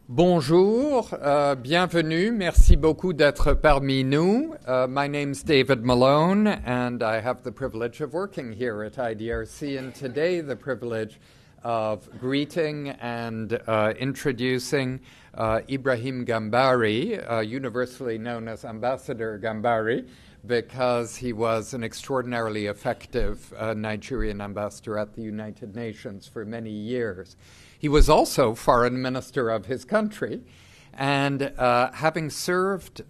Bonjour, bienvenue, merci beaucoup d'être parmi nous. My name's David Malone, and I have the privilege of working here at IDRC, and today the privilege of greeting and introducing Ibrahim Gambari, universally known as Ambassador Gambari, because he was an extraordinarily effective Nigerian ambassador at the United Nations for many years. He was also foreign minister of his country, and having served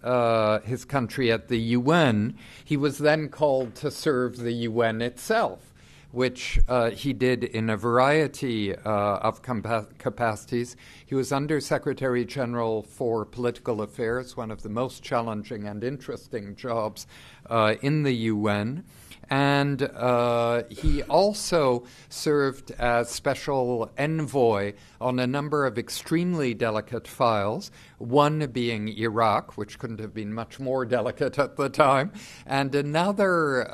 his country at the UN, he was then called to serve the UN itself, which he did in a variety of capacities. He was Under-Secretary General for Political Affairs, one of the most challenging and interesting jobs in the UN. And he also served as special envoy on a number of extremely delicate files, one being Iraq, which couldn't have been much more delicate at the time, and another,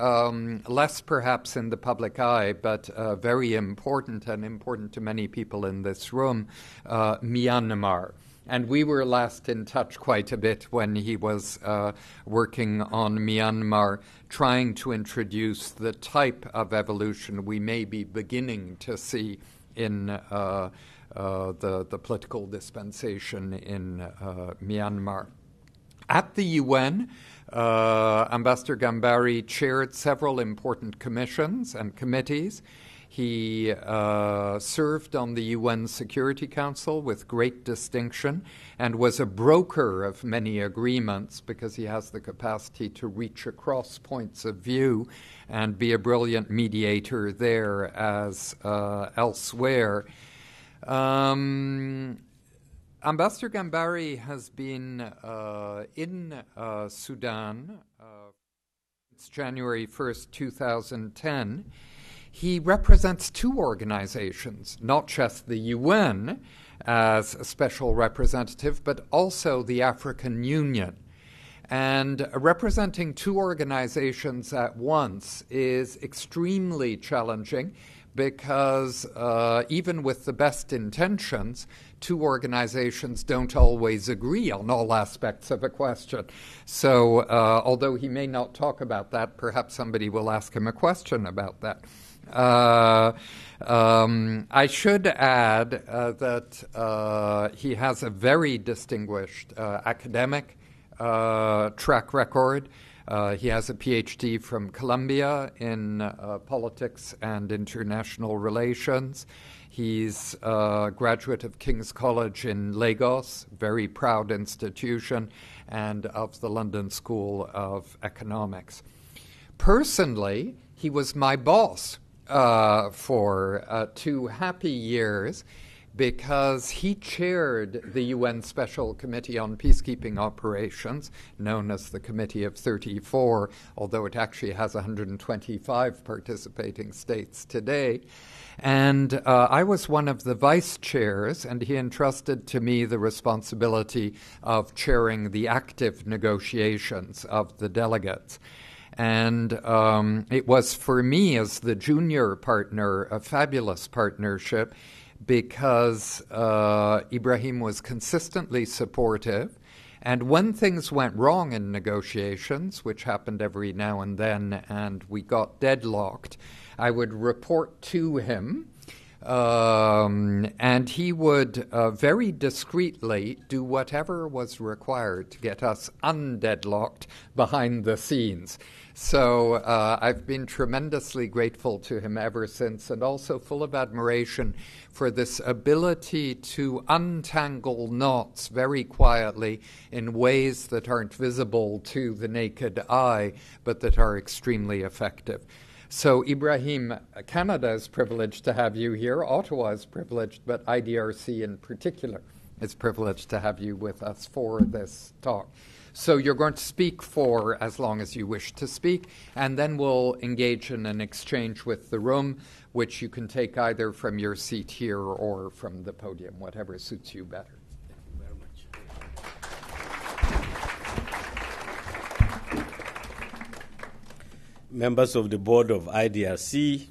less perhaps in the public eye, but very important and important to many people in this room, Myanmar. And we were last in touch quite a bit when he was working on Myanmar, trying to introduce the type of evolution we may be beginning to see in the political dispensation in Myanmar. At the UN, Ambassador Gambari chaired several important commissions and committees. He served on the UN Security Council with great distinction and was a broker of many agreements because he has the capacity to reach across points of view and be a brilliant mediator there as elsewhere. Ambassador Gambari has been in Sudan since January 1st, 2010. He represents two organizations, not just the UN as a special representative, but also the African Union. And representing two organizations at once is extremely challenging because even with the best intentions, two organizations don't always agree on all aspects of a question. So although he may not talk about that, perhaps somebody will ask him a question about that. I should add that he has a very distinguished academic track record. He has a PhD from Columbia in politics and international relations. He's a graduate of King's College in Lagos, very proud institution, and of the London School of Economics. Personally, he was my boss for 2 happy years because he chaired the UN Special Committee on Peacekeeping Operations, known as the Committee of 34, although it actually has 125 participating states today. And I was one of the vice chairs, and he entrusted to me the responsibility of chairing the active negotiations of the delegates. And it was for me as the junior partner a fabulous partnership because Ibrahim was consistently supportive. And when things went wrong in negotiations, which happened every now and then, and we got deadlocked, I would report to him. And he would very discreetly do whatever was required to get us undeadlocked behind the scenes. So I've been tremendously grateful to him ever since, and also full of admiration for this ability to untangle knots very quietly in ways that aren't visible to the naked eye, but that are extremely effective. So, Ibrahim, Canada is privileged to have you here. Ottawa is privileged, but IDRC in particular is privileged to have you with us for this talk. So you're going to speak for as long as you wish to speak, and then we'll engage in an exchange with the room, which you can take either from your seat here or from the podium, whatever suits you better. Thank you very much. Members of the board of IDRC,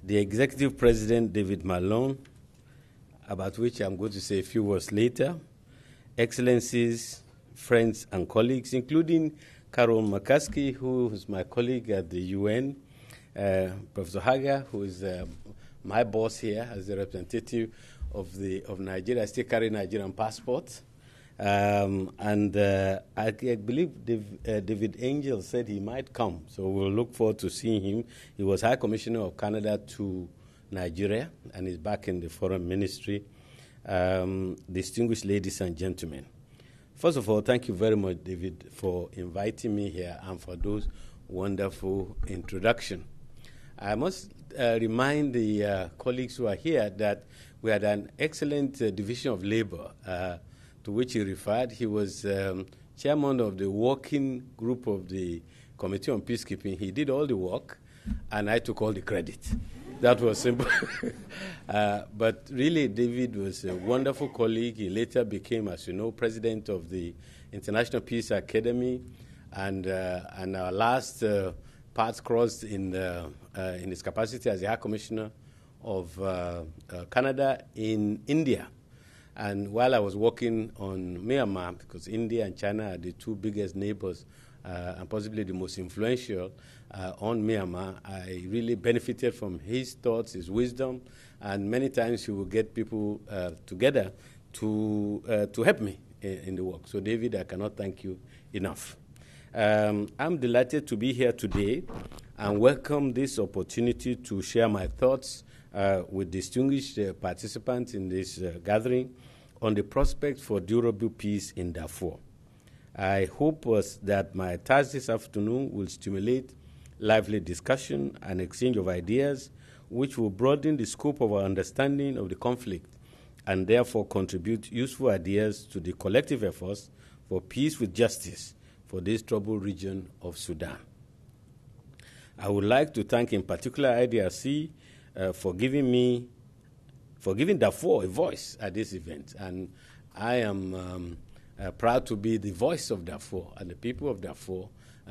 the executive president, David Malone, about which I'm going to say a few words later. Excellencies, friends and colleagues, including Carol McCaskey, who is my colleague at the UN, Professor Haga, who is my boss here as the representative of Nigeria. I still carry Nigerian passport. I believe David Angel said he might come, so we'll look forward to seeing him. He was High Commissioner of Canada to Nigeria, and is back in the Foreign Ministry. Distinguished ladies and gentlemen, first of all, thank you very much, David, for inviting me here and for those wonderful introduction. I must remind the colleagues who are here that we had an excellent division of labor to which he referred. He was chairman of the working group of the Committee on Peacekeeping. He did all the work, and I took all the credit. That was simple. But really, David was a wonderful colleague. He later became, as you know, president of the International Peace Academy, and our last paths crossed in his capacity as the High Commissioner of Canada in India. And while I was working on Myanmar, because India and China are the two biggest neighbors and possibly the most influential on Myanmar, I really benefited from his thoughts, his wisdom, and many times he would get people together to help me in the work. So, David, I cannot thank you enough. I'm delighted to be here today and welcome this opportunity to share my thoughts with distinguished participants in this gathering on the prospect for durable peace in Darfur. I hope that my task this afternoon will stimulate lively discussion and exchange of ideas, which will broaden the scope of our understanding of the conflict and therefore contribute useful ideas to the collective efforts for peace with justice for this troubled region of Sudan. I would like to thank in particular IDRC for giving Darfur a voice at this event. And I am proud to be the voice of Darfur and the people of Darfur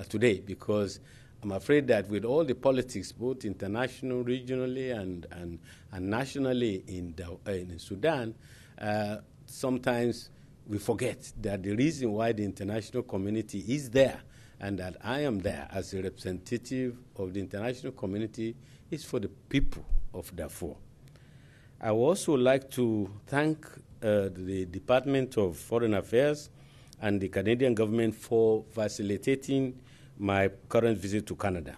today, because I'm afraid that with all the politics, both international, regionally, and nationally in Sudan, sometimes we forget that the reason why the international community is there and that I am there as a representative of the international community is for the people of Darfur. I would also like to thank the Department of Foreign Affairs and the Canadian government for facilitating my current visit to Canada.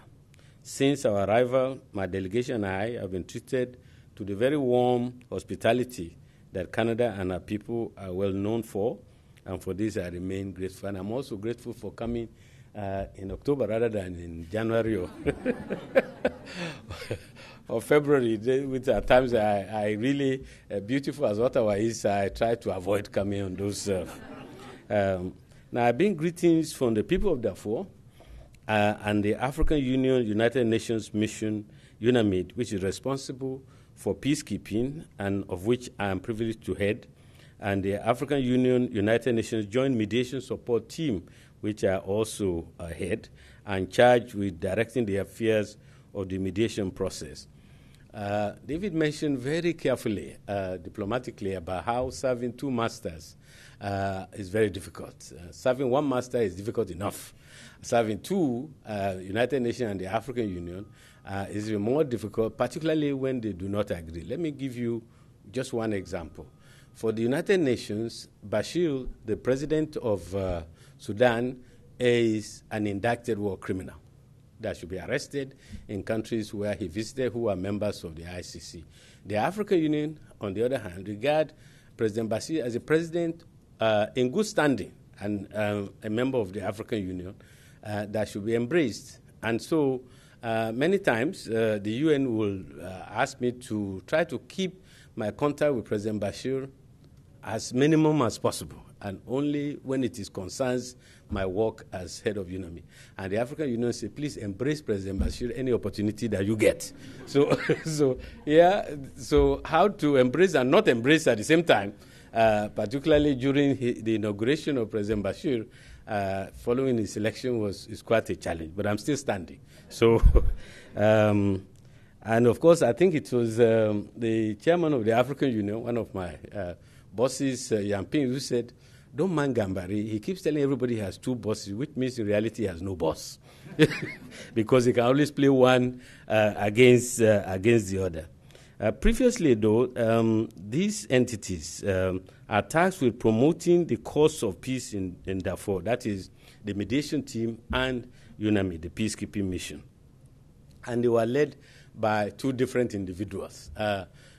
Since our arrival, my delegation and I have been treated to the very warm hospitality that Canada and our people are well known for, and for this I remain grateful. And I'm also grateful for coming in October rather than in January or February, which at times I really, beautiful as Ottawa is, I try to avoid coming on those. Now, I bring greetings from the people of Darfur and the African Union United Nations Mission, UNAMID, which is responsible for peacekeeping and of which I am privileged to head, and the African Union United Nations Joint Mediation Support Team, which I also head, and charged with directing the affairs of the mediation process. David mentioned very carefully, diplomatically, about how serving two masters is very difficult. Serving one master is difficult enough. Serving two, United Nations and the African Union, is even more difficult, particularly when they do not agree. Let me give you just one example. For the United Nations, Bashir, the president of Sudan, is an indicted war criminal that should be arrested in countries where he visited who are members of the ICC. The African Union, on the other hand, regard President Bashir as a president in good standing and a member of the African Union that should be embraced. And so many times the UN will ask me to try to keep my contact with President Bashir as minimum as possible, and only when it concerns my work as head of UNAMID. And the African Union said, please embrace President Bashir any opportunity that you get. So, so how to embrace and not embrace at the same time, particularly during the inauguration of President Bashir, following his election is quite a challenge, but I'm still standing. So And of course, I think it was the chairman of the African Union, one of my bosses, Yamping, who said, "Don't mind Gambari. He keeps telling everybody he has two bosses, which means in reality he has no boss." Because he can always play one against the other. Previously, though, these entities are tasked with promoting the cause of peace in Darfur. That is the mediation team and UNAMID, the peacekeeping mission. And they were led by two different individuals,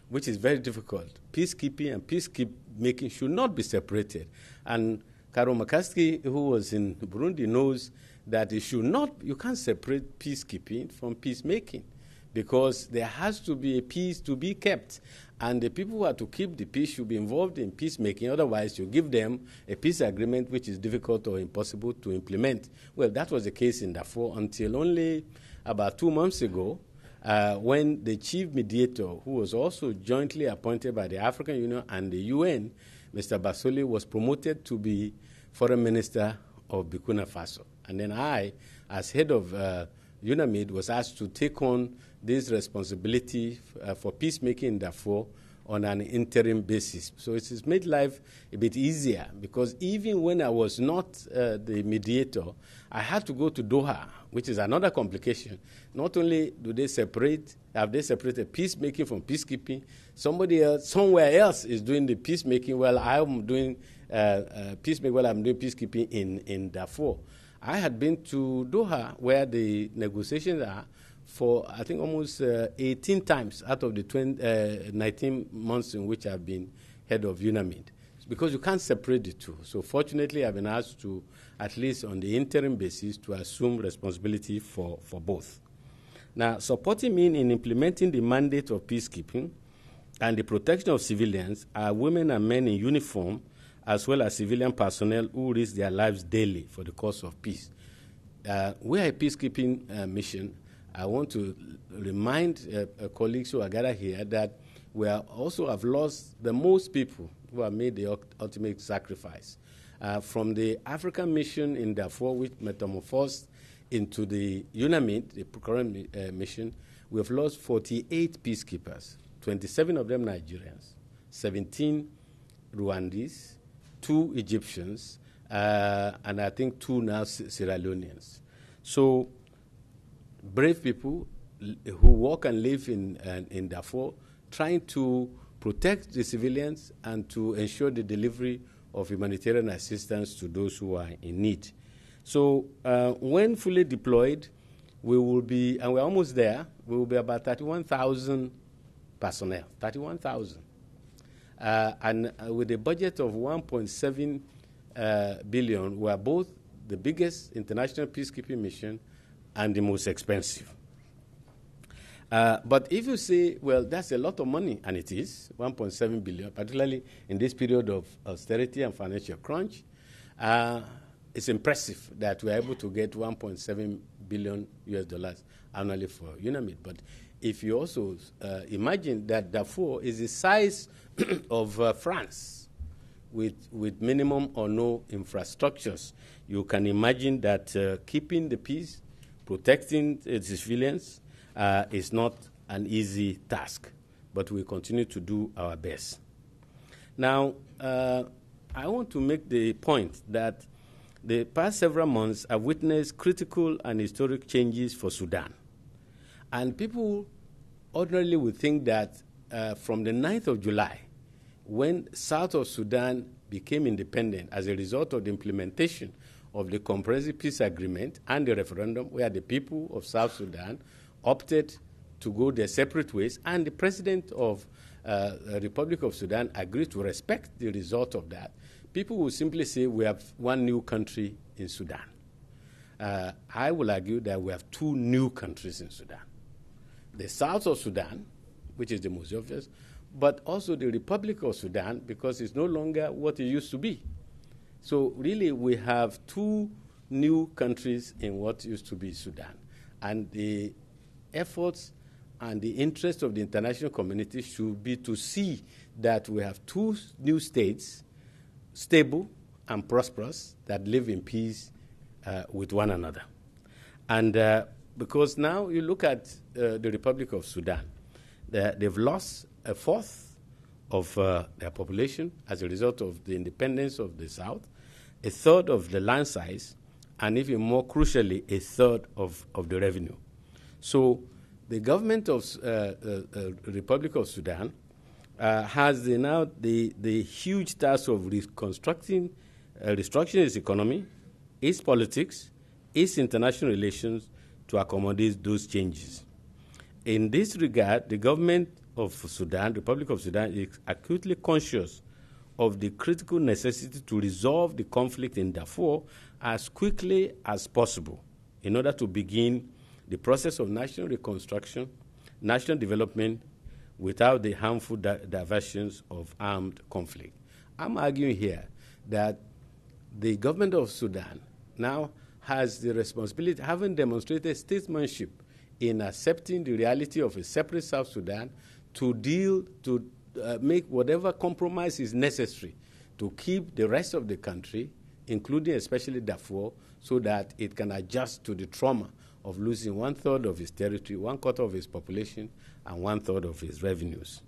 which is very difficult. Peacekeeping and peacekeeping should not be separated. And Karo Makaski, who was in Burundi, knows that you can't separate peacekeeping from peacemaking, because there has to be a peace to be kept. And the people who are to keep the peace should be involved in peacemaking. Otherwise, you give them a peace agreement which is difficult or impossible to implement. Well, that was the case in Darfur until only about 2 months ago, when the chief mediator, who was also jointly appointed by the African Union and the UN, Mr. Basoli, was promoted to be foreign minister of Burkina Faso. And then I, as head of UNAMID, was asked to take on this responsibility for peacemaking in Darfur on an interim basis. So it has made life a bit easier, because even when I was not the mediator, I had to go to Doha, which is another complication. Not only have they separated peacemaking from peacekeeping, somebody else, somewhere else is doing the peacemaking while I'm doing peacekeeping in Darfur. I had been to Doha, where the negotiations are, for I think almost 18 times out of the 19 months in which I've been head of UNAMID, because you can't separate the two. So fortunately, I've been asked to, at least on the interim basis, to assume responsibility for both. Now, supporting me in implementing the mandate of peacekeeping and the protection of civilians are women and men in uniform, as well as civilian personnel who risk their lives daily for the cause of peace. We are a peacekeeping mission. I want to remind colleagues who are gathered here that we also have lost the most people who have made the ultimate sacrifice. From the African mission in Darfur, which metamorphosed into the UNAMID, the current mission, we have lost 48 peacekeepers, 27 of them Nigerians, 17 Rwandese, 2 Egyptians, and I think 2 now Sierra Leoneans. So brave people who work and live in Darfur, trying to protect the civilians and to ensure the delivery of humanitarian assistance to those who are in need. So when fully deployed, we will be, and we're almost there, we will be about 31,000 personnel, 31,000. And with a budget of 1.7 billion, we are both the biggest international peacekeeping mission and the most expensive. But if you say, well, that's a lot of money, and it is, 1.7 billion, particularly in this period of austerity and financial crunch, it's impressive that we're able to get 1.7 billion US dollars annually for UNAMID. But if you also imagine that Darfur is the size of France with minimum or no infrastructures, you can imagine that keeping the peace, protecting its civilians is not an easy task, but we continue to do our best. Now, I want to make the point that the past several months have witnessed critical and historic changes for Sudan. And people ordinarily would think that from the 9th of July, when South Sudan became independent as a result of the implementation of the Comprehensive Peace Agreement and the referendum, where the people of South Sudan opted to go their separate ways, and the president of the Republic of Sudan agreed to respect the result of that, people will simply say we have one new country in Sudan. I will argue that we have 2 new countries in Sudan. The South of Sudan, which is the most obvious, but also the Republic of Sudan, because it's no longer what it used to be. So really we have 2 new countries in what used to be Sudan. And the efforts and the interest of the international community should be to see that we have 2 new states, stable and prosperous, that live in peace with one another. And because now you look at the Republic of Sudan, they've lost a fourth of their population as a result of the independence of the South, a third of the land size, and even more crucially, a third of the revenue. So the government of Republic of Sudan has now the huge task of restructuring its economy, its politics, its international relations to accommodate those changes. In this regard, the government of Sudan, Republic of Sudan, is acutely conscious of the critical necessity to resolve the conflict in Darfur as quickly as possible in order to begin the process of national reconstruction, national development, without the harmful diversions of armed conflict. I'm arguing here that the government of Sudan now has the responsibility, having demonstrated statesmanship in accepting the reality of a separate South Sudan, to make whatever compromise is necessary to keep the rest of the country, including especially Darfur, so that it can adjust to the trauma of losing 1/3 of its territory, 1/4 of its population, and 1/3 of its revenues.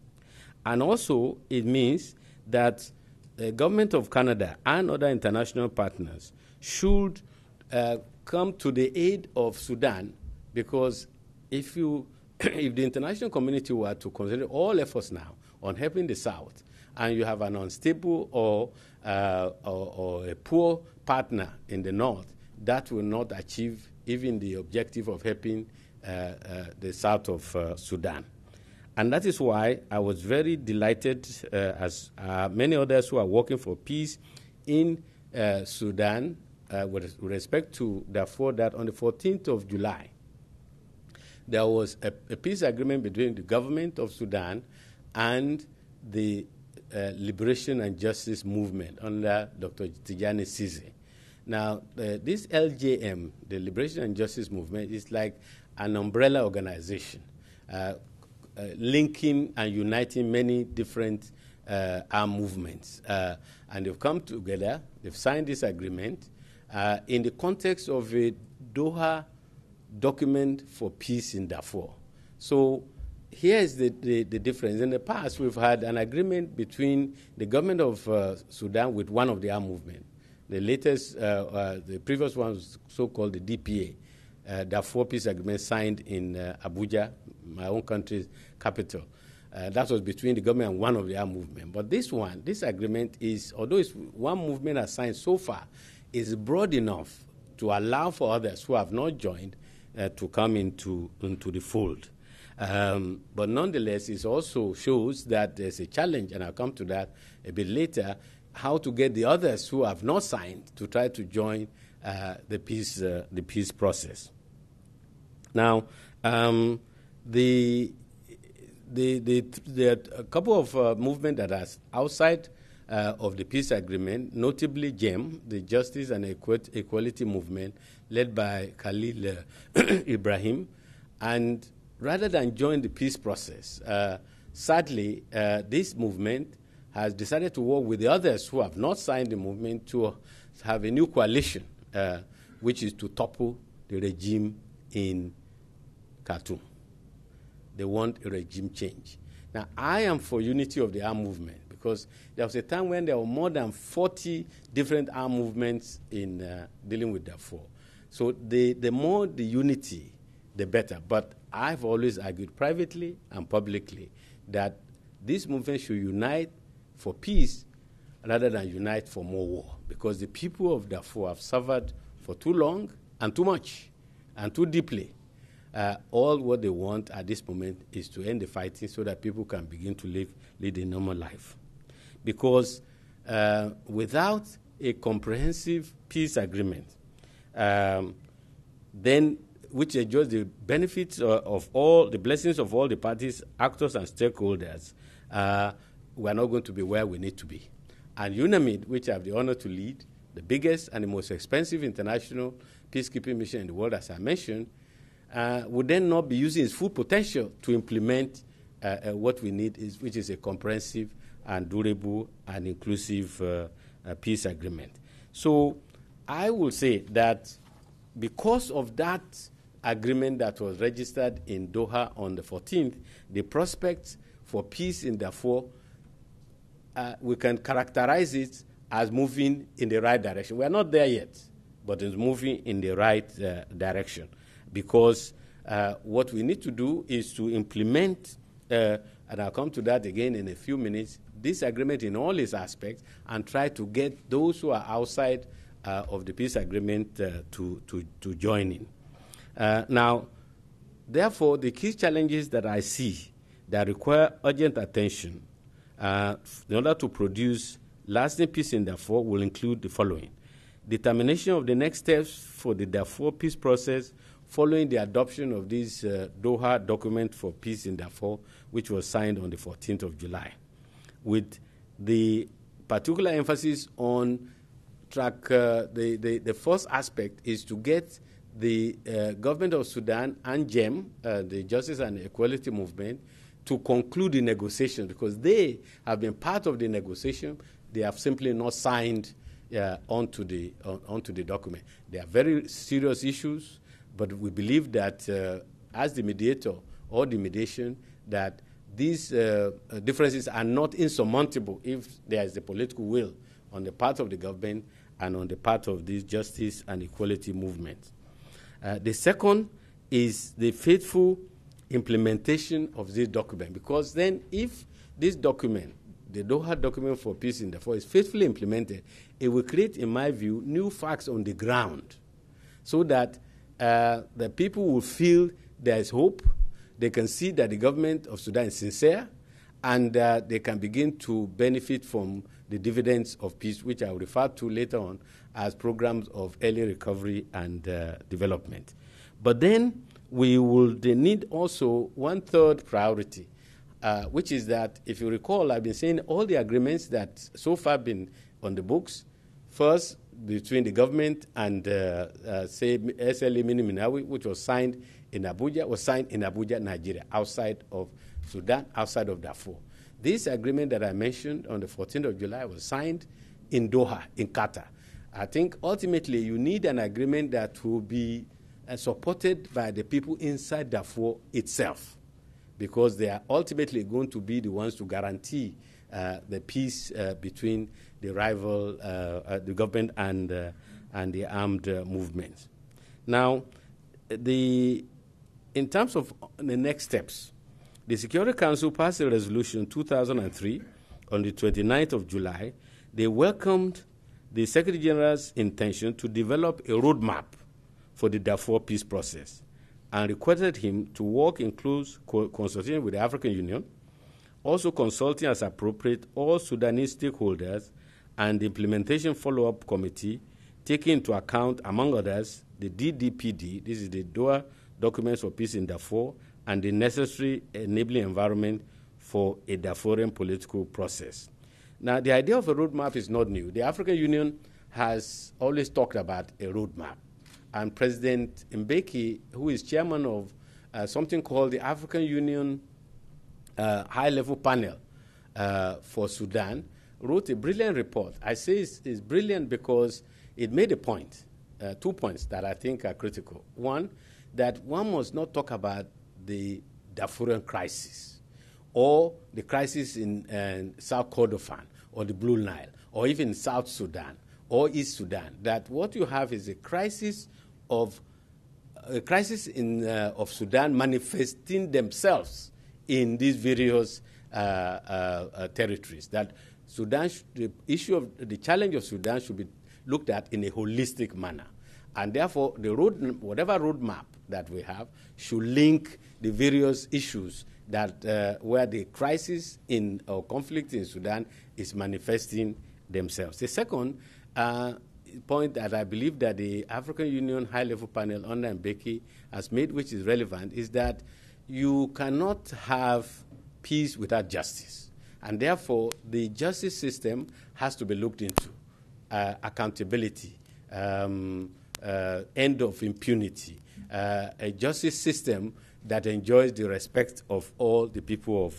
And also, it means that the government of Canada and other international partners should come to the aid of Sudan, because if the international community were to concentrate all efforts now on helping the South, and you have an unstable or a poor partner in the North, that will not achieve even the objective of helping the South of Sudan. And that is why I was very delighted, as many others who are working for peace in Sudan, with respect to Darfur, that on the 14th of July, there was a peace agreement between the government of Sudan and the Liberation and Justice Movement under Dr. Tijani Sisi. Now, this LJM, the Liberation and Justice Movement, is like an umbrella organization linking and uniting many different armed movements. And they've come together, they've signed this agreement in the context of a Doha Document for peace in Darfur. So here is the difference. In the past, we've had an agreement between the government of Sudan with one of the armed movements. The latest, the previous one was so-called the DPA, Darfur Peace Agreement, signed in Abuja, my own country's capital. That was between the government and one of the armed movement. But this agreement is, although it's one movement has signed so far, is broad enough to allow for others who have not joined to come into the fold. But nonetheless, it also shows that there's a challenge, and I'll come to that a bit later, how to get the others who have not signed to try to join the peace process. Now, there are a couple of movements that are outside of the peace agreement, notably GEM, the Justice and Equality Movement, led by Khalil Ibrahim. And rather than join the peace process, sadly, this movement has decided to work with the others who have not signed the movement to have a new coalition, which is to topple the regime in Khartoum. They want a regime change. Now, I am for unity of the armed movement, because there was a time when there were more than 40 different armed movements in dealing with Darfur. So the more the unity, the better. But I've always argued privately and publicly that this movement should unite for peace rather than unite for more war, because the people of Darfur have suffered for too long and too much and too deeply. All what they want at this moment is to end the fighting so that people can begin to lead a normal life. Because without a comprehensive peace agreement, then which enjoys the benefits of all the blessings of all the parties, actors, and stakeholders, we are not going to be where we need to be. And UNAMID, which I have the honor to lead, the biggest and the most expensive international peacekeeping mission in the world, as I mentioned, would then not be using its full potential to implement what we need, which is a comprehensive and durable and inclusive peace agreement. So I will say that because of that agreement that was registered in Doha on the 14th, the prospects for peace in Darfur, we can characterize it as moving in the right direction. We are not there yet, but it's moving in the right direction, because what we need to do is to implement, and I'll come to that again in a few minutes, this agreement in all its aspects, and try to get those who are outside of the peace agreement to join in. Now, therefore, the key challenges that I see that require urgent attention in order to produce lasting peace in Darfur will include the following: determination of the next steps for the Darfur peace process following the adoption of this Doha Document for Peace in Darfur, which was signed on the 14th of July, with the particular emphasis on track. The first aspect is to get the Government of Sudan and GEM, the Justice and Equality Movement, to conclude the negotiations, because they have been part of the negotiation. They have simply not signed onto the document. They are very serious issues, but we believe that as the mediator or the mediation, that these differences are not insurmountable if there is the political will on the part of the government and on the part of this justice and equality movement. The second is the faithful implementation of this document, because then if this document, the Doha Document for Peace in Darfur, is faithfully implemented, it will create, in my view, new facts on the ground, so that the people will feel there is hope. They can see that the government of Sudan is sincere, and they can begin to benefit from the dividends of peace, which I will refer to later on as programs of early recovery and development. But then we will need also one third priority, which is that, if you recall, I've been saying all the agreements that so far been on the books, first between the government and, say, SLA Minawi, which was signed in Abuja, Nigeria, outside of Sudan, outside of Darfur. This agreement that I mentioned on the 14th of July was signed in Doha, in Qatar. I think ultimately you need an agreement that will be supported by the people inside Darfur itself, because they are ultimately going to be the ones to guarantee the peace between the rival, the government and the armed movements. Now, in terms of the next steps, the Security Council passed a resolution 2003 on the 29th of July. They welcomed the Secretary General's intention to develop a roadmap for the Darfur peace process and requested him to work in close consultation with the African Union, also consulting as appropriate all Sudanese stakeholders and the Implementation Follow-up Committee, taking into account, among others, the DDPD, this is the Doha Documents for Peace in Darfur, and the necessary enabling environment for a Darfurian political process. Now, the idea of a roadmap is not new. The African Union has always talked about a roadmap. And President Mbeki, who is chairman of something called the African Union High-Level Panel for Sudan, wrote a brilliant report. I say it's brilliant because it made a point, 2 points that I think are critical. One, that one must not talk about the Darfurian crisis or the crisis in South Kordofan or the Blue Nile or even South Sudan or East Sudan. That what you have is a crisis of Sudan manifesting themselves in these various territories. That Sudan, the issue of the challenge of Sudan should be looked at in a holistic manner, and therefore whatever roadmap that we have should link the various issues that where the crisis in or conflict in Sudan is manifesting themselves. The second point that I believe that the African Union High-Level Panel under Mbeki has made, which is relevant, is that you cannot have peace without justice. And therefore, the justice system has to be looked into. Accountability, end of impunity, a justice system that enjoys the respect of all the people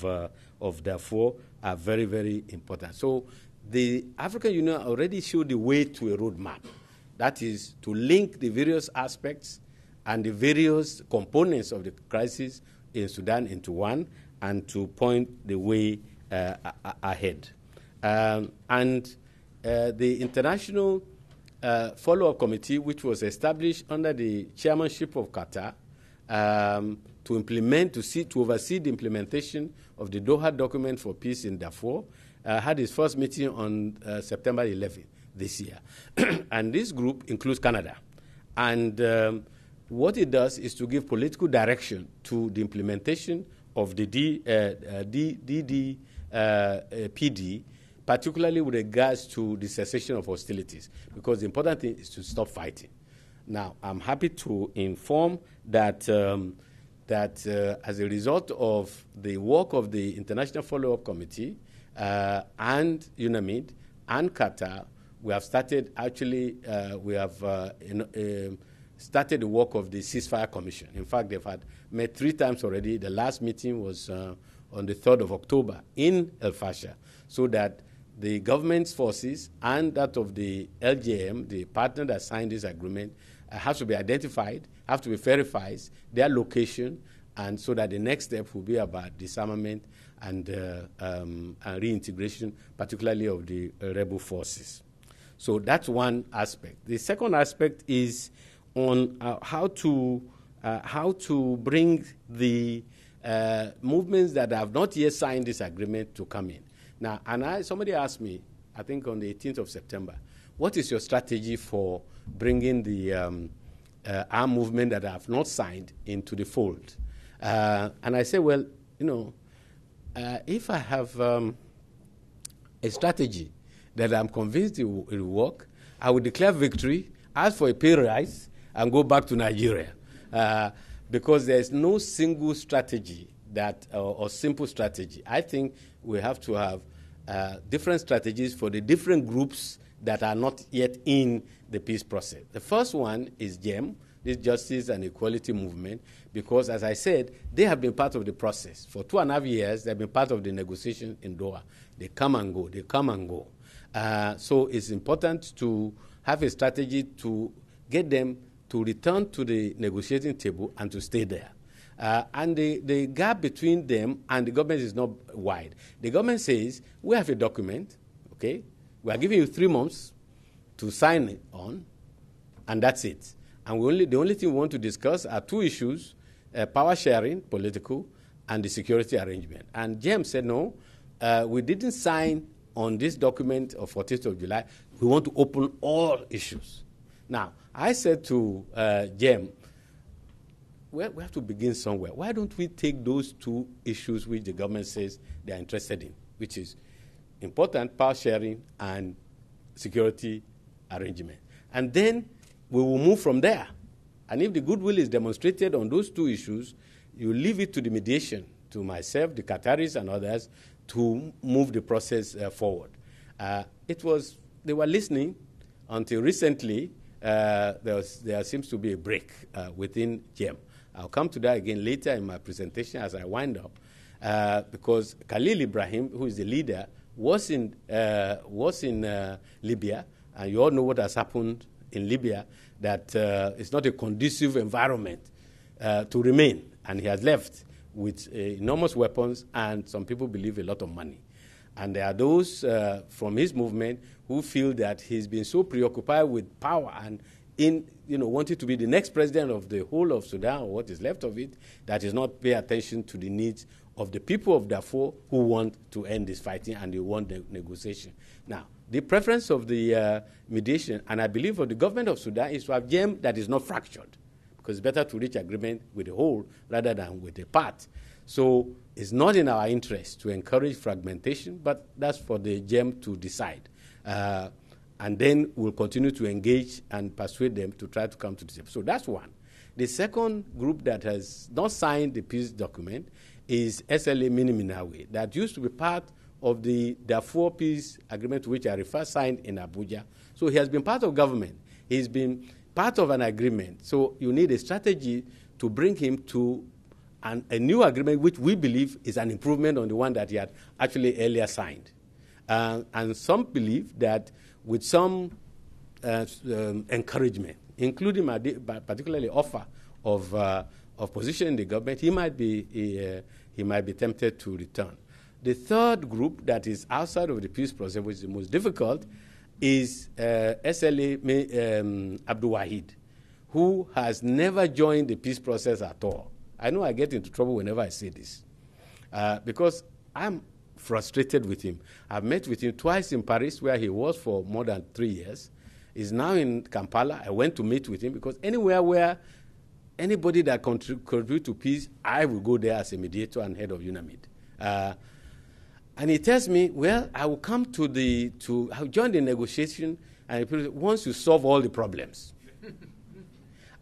of Darfur are very, very important. So the African Union already showed the way to a roadmap. That is to link the various aspects and the various components of the crisis in Sudan into one, and to point the way ahead. The international follow-up committee, which was established under the chairmanship of Qatar, to oversee the implementation of the Doha Document for Peace in Darfur, had its first meeting on September 11th this year. And this group includes Canada. And what it does is to give political direction to the implementation of the PD, particularly with regards to the cessation of hostilities, because the important thing is to stop fighting. Now, I'm happy to inform that as a result of the work of the International Follow-up Committee and UNAMID and Qatar, we have started started the work of the Ceasefire Commission. In fact, they've met 3 times already. The last meeting was on the 3rd of October in El Fasher, so that the government's forces and that of the LJM, the partner that signed this agreement, has to be identified, have to be verified, their location, and so that the next step will be about disarmament and reintegration, particularly of the rebel forces. So that's one aspect. The second aspect is on how to bring the movements that have not yet signed this agreement to come in. Now, somebody asked me, I think on the 18th of September, what is your strategy for bringing the armed movement that have not signed into the fold? And I say, well, if I have a strategy that I'm convinced it will work, I will declare victory, ask for a pay rise, and go back to Nigeria. Because there's no single strategy or simple strategy. I think we have to have different strategies for the different groups that are not yet in the peace process. The first one is GEM, this Justice and Equality Movement, because, as I said, they have been part of the process. For 2.5 years, they've been part of the negotiation in Doha. They come and go, they come and go. So it's important to have a strategy to get them to return to the negotiating table and to stay there. And the gap between them and the government is not wide. The government says, we have a document, okay? We are giving you 3 months to sign it on, and that's it. And the only thing we want to discuss are 2 issues, power sharing, political, and the security arrangement. And James said, no, we didn't sign on this document of 14th of July. We want to open all issues. Now, I said to Jem, we have to begin somewhere. Why don't we take those 2 issues which the government says they are interested in, which is important, power sharing and security arrangement. And then we will move from there. And if the goodwill is demonstrated on those 2 issues, you leave it to the mediation, to myself, the Qataris and others, to move the process forward. They were listening until recently. There seems to be a break within GEM. I'll come to that again later in my presentation as I wind up, because Khalil Ibrahim, who is the leader, was in Libya, and you all know what has happened in Libya, that it's not a conducive environment to remain, and he has left with enormous weapons and some people believe a lot of money. And there are those from his movement who feel that he's been so preoccupied with power and wanting to be the next president of the whole of Sudan, or what is left of it, that is not pay attention to the needs of the people of Darfur who want to end this fighting and they want the negotiation. Now, the preference of the mediation, and I believe of the government of Sudan, is to have GEM that is not fractured, because it's better to reach agreement with the whole rather than with a part. So it's not in our interest to encourage fragmentation, but that's for the GEM to decide. And then we'll continue to engage and persuade them to try to come to the table. So that's one. The second group that has not signed the peace document is SLA Miniminawi, that used to be part of the Darfur peace agreement, to which I refer, signed in Abuja. So he has been part of government. He's been part of an agreement. So you need a strategy to bring him to a new agreement, which we believe is an improvement on the one that he had actually earlier signed. And some believe that with some encouragement, including particularly offer of position in the government, he might be tempted to return. The third group that is outside of the peace process, which is the most difficult, is SLA Abdul Wahid, who has never joined the peace process at all. I know I get into trouble whenever I say this, because I'm frustrated with him. I've met with him twice in Paris, where he was for more than 3 years. He's now in Kampala. I went to meet with him because anywhere where anybody that contribute to peace, I will go there as a mediator and head of UNAMID. And he tells me, well, I will come I'll join the negotiation and once you solve all the problems.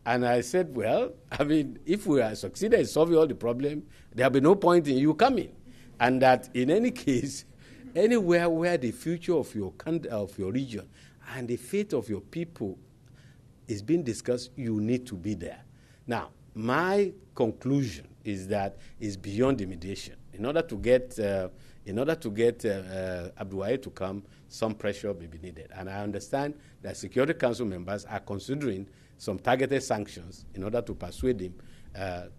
And I said, well, I mean, if we are succeeded in solving all the problems, there'll be no point in you coming. And that in any case, anywhere where the future of your region and the fate of your people is being discussed, you need to be there. Now, my conclusion is that it's beyond the mediation. In order to get Abdul Wahid to come, some pressure may be needed. And I understand that Security Council members are considering some targeted sanctions in order to persuade him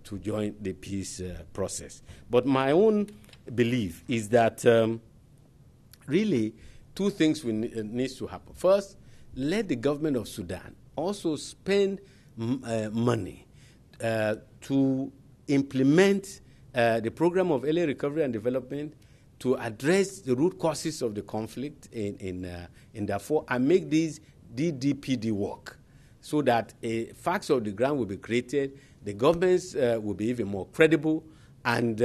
to join the peace process. But my own belief is that really two things need to happen. First, let the government of Sudan also spend money to implement the program of early recovery and development to address the root causes of the conflict in Darfur and make these DDPD work so that facts of the ground will be created, the governments will be even more credible, and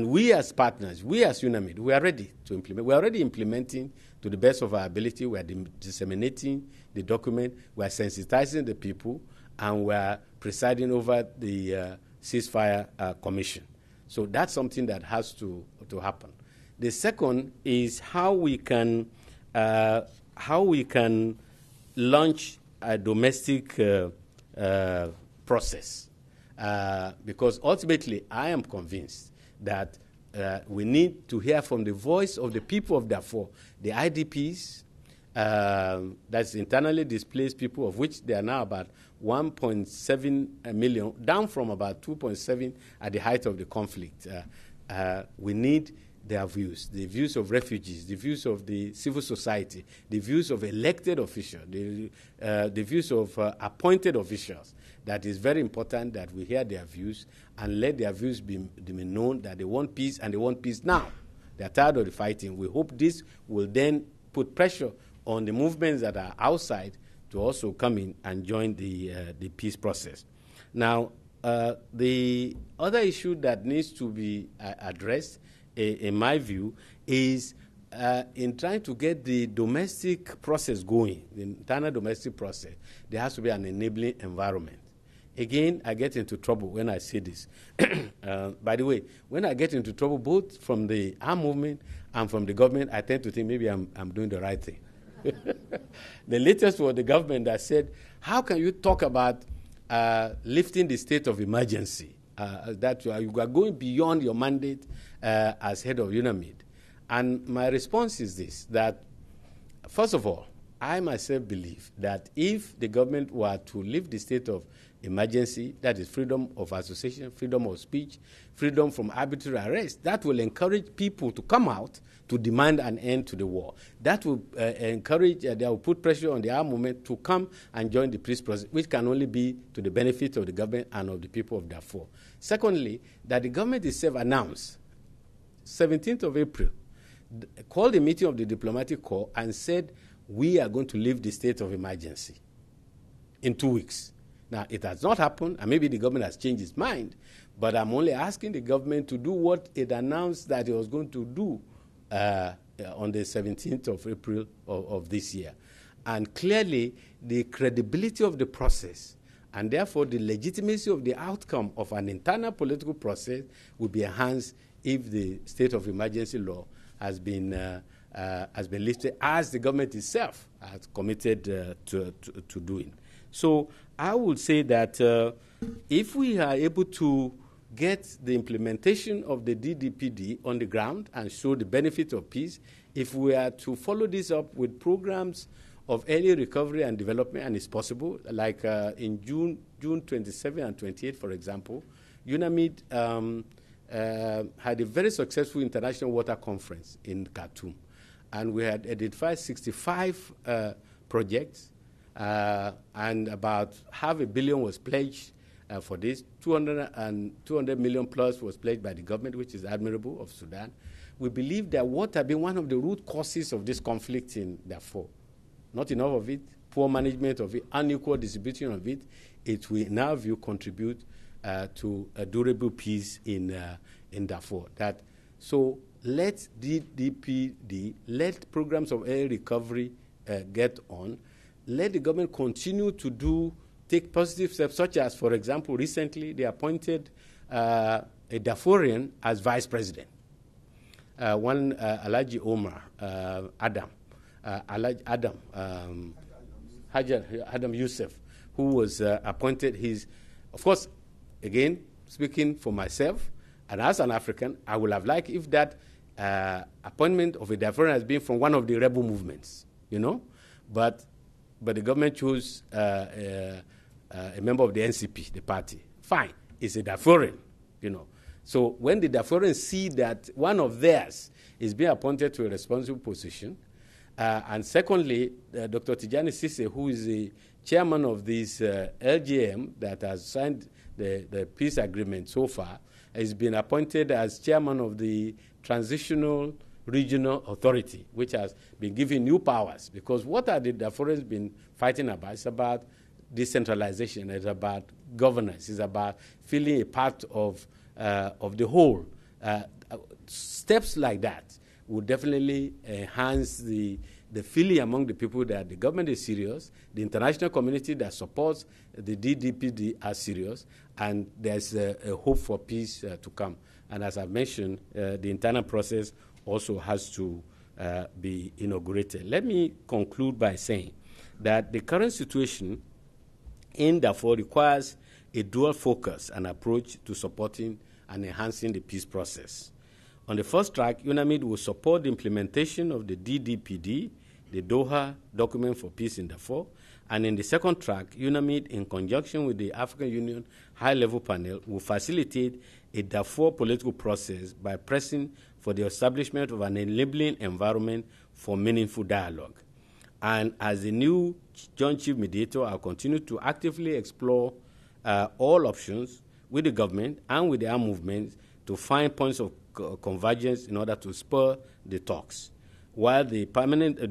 we as partners, we as UNAMID, we are ready to implement. We are already implementing to the best of our ability. We are disseminating the document, we are sensitizing the people, and we are presiding over the ceasefire commission. So that's something that has to happen. The second is how we can launch a domestic process, because ultimately I am convinced that we need to hear from the voice of the people of Darfur, the IDPs, that's internally displaced people, of which there are now about 1.7 million, down from about 2.7 at the height of the conflict. We need their views, the views of refugees, the views of the civil society, the views of elected officials, the views of appointed officials. That is very important that we hear their views and let their views be known that they want peace and they want peace now. They're tired of the fighting. We hope this will then put pressure on the movements that are outside to also come in and join the peace process. Now, the other issue that needs to be addressed, in my view, is in trying to get the domestic process going, the internal domestic process, there has to be an enabling environment. Again, I get into trouble when I say this. By the way, when I get into trouble, both from the armed movement and from the government, I tend to think maybe I'm doing the right thing. The latest was the government that said, how can you talk about lifting the state of emergency, that you are going beyond your mandate as head of UNAMID? And my response is this, that first of all, I myself believe that if the government were to lift the state of emergency, that is freedom of association, freedom of speech, freedom from arbitrary arrest, that will encourage people to come out to demand an end to the war. That will encourage, that will put pressure on the armed movement to come and join the peace process, which can only be to the benefit of the government and of the people of Darfur. Secondly, that the government itself announced, 17th of April, called a meeting of the diplomatic corps and said, we are going to lift the state of emergency in 2 weeks. Now, it has not happened, and maybe the government has changed its mind, but I'm only asking the government to do what it announced that it was going to do on the 17th of April of this year. And clearly, the credibility of the process and therefore the legitimacy of the outcome of an internal political process will be enhanced if the state of emergency law has been lifted, as the government itself has committed to doing. So I would say that if we are able to get the implementation of the DDPD on the ground and show the benefit of peace, if we are to follow this up with programs of early recovery and development, and it's possible. Like in June 27 and 28, for example, UNAMID had a very successful international water conference in Khartoum, and we had identified 65 projects, and about $500 million was pledged for this. 200 million plus was pledged by the government, which is admirable, of Sudan. We believe that water being one of the root causes of this conflict in Darfur, not enough of it, poor management of it, unequal distribution of it, it will, in our view, contribute to a durable peace in Darfur. So let DDPD, let programs of air recovery get on. Let the government continue to take positive steps, such as, for example, recently they appointed a Darfurian as vice president. One Alhaji Omar Adam Youssef, who was appointed. He's, of course, again, speaking for myself, and as an African, I would have liked if that appointment of a Darfurian has been from one of the rebel movements, you know, but the government chose a member of the NCP, the party. Fine, it's a Darfurian, you know. So when the Darfurians see that one of theirs is being appointed to a responsible position, and secondly, Dr. Tijani Sise, who is the chairman of this LGM that has signed the peace agreement so far, has been appointed as chairman of the Transitional Regional Authority, which has been given new powers. Because what are the Darfurians been fighting about? It's about decentralization. It's about governance. It's about feeling a part of the whole. Steps like that would definitely enhance the feeling among the people that the government is serious, the international community that supports the DDPD are serious, and there's a hope for peace to come. And as I've mentioned, the internal process also has to be inaugurated. Let me conclude by saying that the current situation in Darfur requires a dual focus and approach to supporting and enhancing the peace process. On the first track, UNAMID will support the implementation of the DDPD, the Doha Document for Peace in Darfur, and in the second track, UNAMID, in conjunction with the African Union High-Level Panel, will facilitate a Darfur political process by pressing for the establishment of an enabling environment for meaningful dialogue. And as the new Joint Chief Mediator, I'll continue to actively explore all options with the government and with the armed movements to find points of convergence in order to spur the talks. While the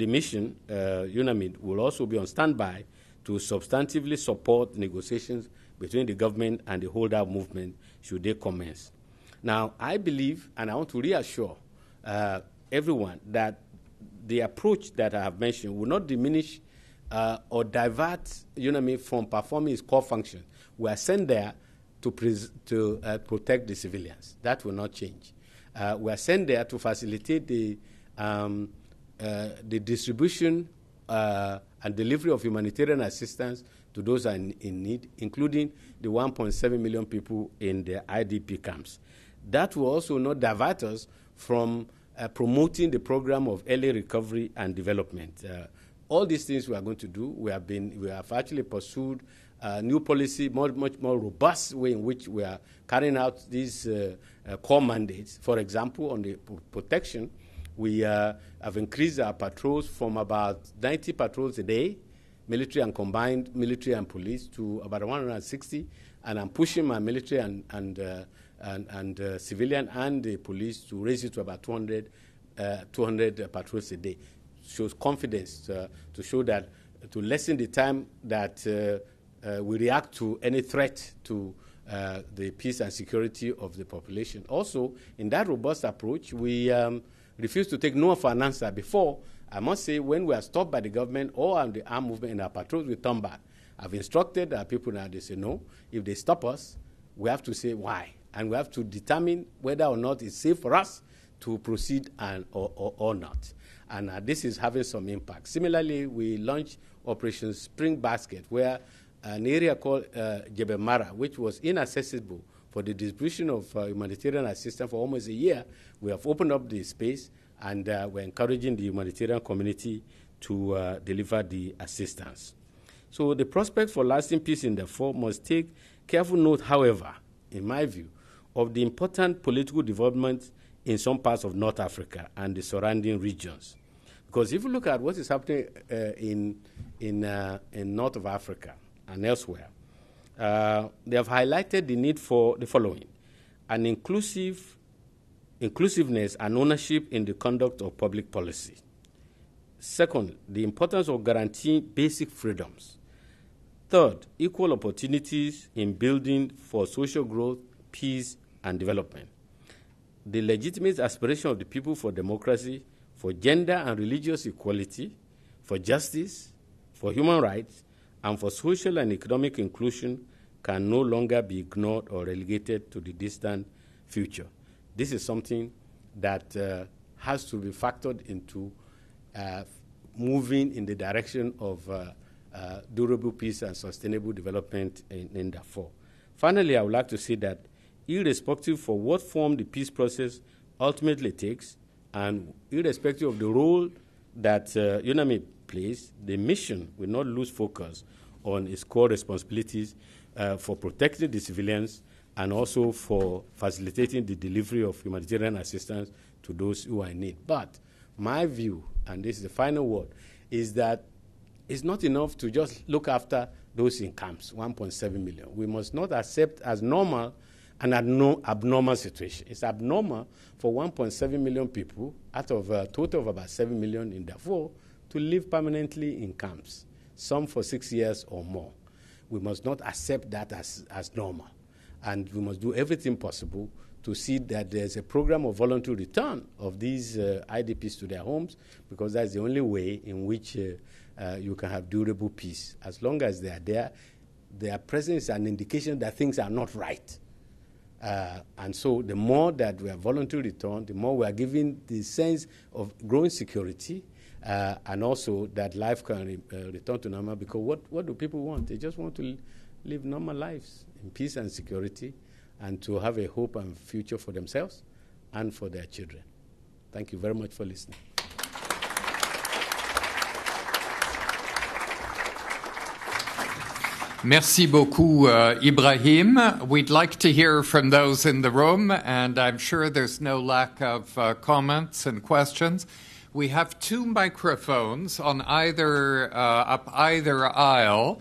mission, UNAMID, will also be on standby to substantively support negotiations between the government and the holdout movement should they commence. Now, I believe, and I want to reassure everyone that the approach that I have mentioned will not diminish or divert UNAMID from performing its core function. We are sent there to protect the civilians. That will not change. We are sent there to facilitate the distribution and delivery of humanitarian assistance to those in need, including the 1.7 million people in the IDP camps. That will also not divert us from promoting the program of early recovery and development. All these things we are going to do. We have actually pursued new policy, much more robust way in which we are carrying out these core mandates. For example, on the protection, we have increased our patrols from about 90 patrols a day, military and combined military and police, to about 160, and I'm pushing my military and civilian and the police to raise it to about 200 patrols a day. Shows confidence to show that, to lessen the time that we react to any threat to the peace and security of the population. Also, in that robust approach, we refuse to take no for an answer. Before, I must say, when we are stopped by the government or the armed movement in our patrols, we turn back. I've instructed our people now, they say no. If they stop us, we have to say why. And we have to determine whether or not it's safe for us to proceed or not. And this is having some impact. Similarly, we launched Operation Spring Basket, where an area called Jebel Mara, which was inaccessible for the distribution of humanitarian assistance for almost a year, we have opened up the space, and we're encouraging the humanitarian community to deliver the assistance. So the prospect for lasting peace in Darfur must take careful note, however, in my view, of the important political developments in some parts of North Africa and the surrounding regions. Because if you look at what is happening in North of Africa and elsewhere, they have highlighted the need for the following: an inclusiveness and ownership in the conduct of public policy. Second, the importance of guaranteeing basic freedoms. Third, equal opportunities in building for social growth, peace, and development. The legitimate aspiration of the people for democracy, for gender and religious equality, for justice, for human rights, and for social and economic inclusion can no longer be ignored or relegated to the distant future. This is something that has to be factored into moving in the direction of durable peace and sustainable development in Darfur. Finally, I would like to say that irrespective of what form the peace process ultimately takes, and irrespective of the role that UNAMID plays, the mission will not lose focus on its core responsibilities for protecting the civilians and also for facilitating the delivery of humanitarian assistance to those who are in need. But my view, and this is the final word, is that it's not enough to just look after those in camps, 1.7 million. We must not accept as normal an abnormal situation. It's abnormal for 1.7 million people out of a total of about 7 million in Darfur to live permanently in camps, some for 6 years or more. We must not accept that as normal. And we must do everything possible to see that there's a program of voluntary return of these IDPs to their homes, because that's the only way in which you can have durable peace. As long as they are there, their presence is an indication that things are not right. And so the more that we are voluntary return, the more we are giving the sense of growing security and also that life can return to normal, because what do people want? They just want to live normal lives in peace and security and to have a hope and future for themselves and for their children. Thank you very much for listening. Merci beaucoup, Ibrahim. We'd like to hear from those in the room, and I'm sure there's no lack of comments and questions. We have 2 microphones on either up either aisle.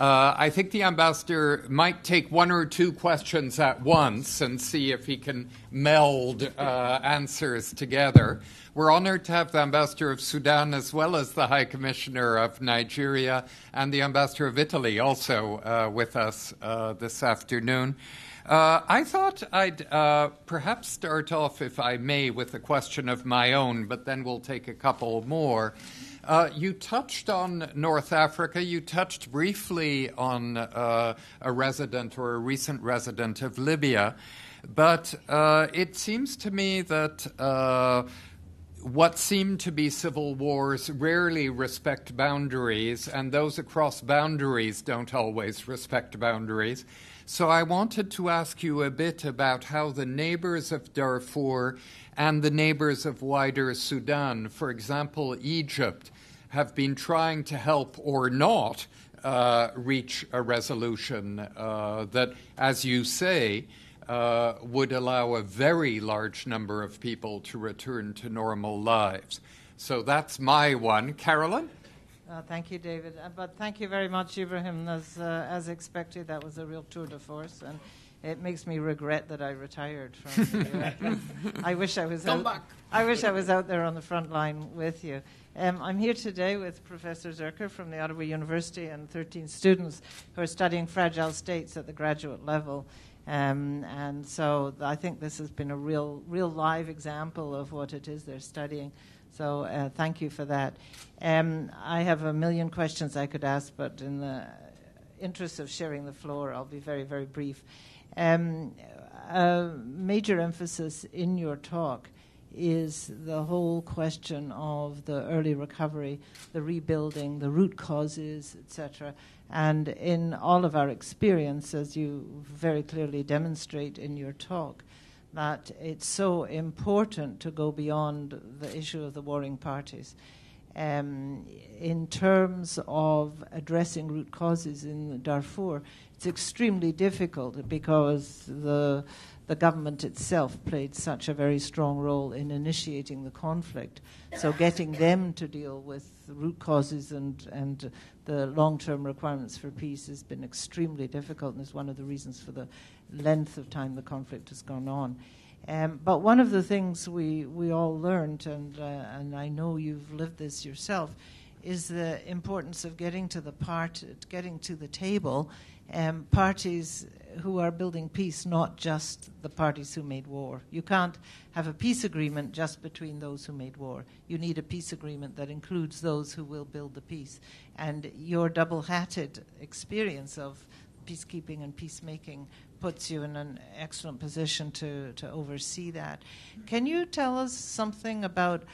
I think the ambassador might take 1 or 2 questions at once and see if he can meld answers together. We're honored to have the ambassador of Sudan as well as the High Commissioner of Nigeria and the ambassador of Italy also with us this afternoon. I thought I'd perhaps start off, if I may, with a question of my own, but then we'll take a couple more. You touched on North Africa. You touched briefly on a resident or a recent resident of Libya. But it seems to me that what seem to be civil wars rarely respect boundaries, and those across boundaries don't always respect boundaries. So I wanted to ask you a bit about how the neighbors of Darfur and the neighbors of wider Sudan, for example, Egypt, have been trying to help or not reach a resolution that, as you say, would allow a very large number of people to return to normal lives. So that's my one. Carolyn? Thank you, David. But thank you very much, Ibrahim. As expected, that was a real tour de force, and it makes me regret that I retired from the I wish I was I wish I was out there on the front line with you. I'm here today with Professor Zerker from the Ottawa University and 13 students who are studying fragile states at the graduate level. And so I think this has been a real live example of what it is they're studying. So thank you for that. I have a million questions I could ask, but in the interest of sharing the floor, I'll be very, very brief. A major emphasis in your talk is the whole question of the early recovery, the rebuilding, the root causes, etc. And in all of our experience, as you very clearly demonstrate in your talk, that it's so important to go beyond the issue of the warring parties. In terms of addressing root causes in Darfur, it's extremely difficult because the government itself played such a very strong role in initiating the conflict. So getting them to deal with the root causes and the long-term requirements for peace has been extremely difficult, and is one of the reasons for the length of time the conflict has gone on. But one of the things we all learned, and I know you've lived this yourself, is the importance of getting to the table, parties who are building peace, not just the parties who made war. You can't have a peace agreement just between those who made war. You need a peace agreement that includes those who will build the peace. And your double-hatted experience of peacekeeping and peacemaking puts you in an excellent position to oversee that. Can you tell us something about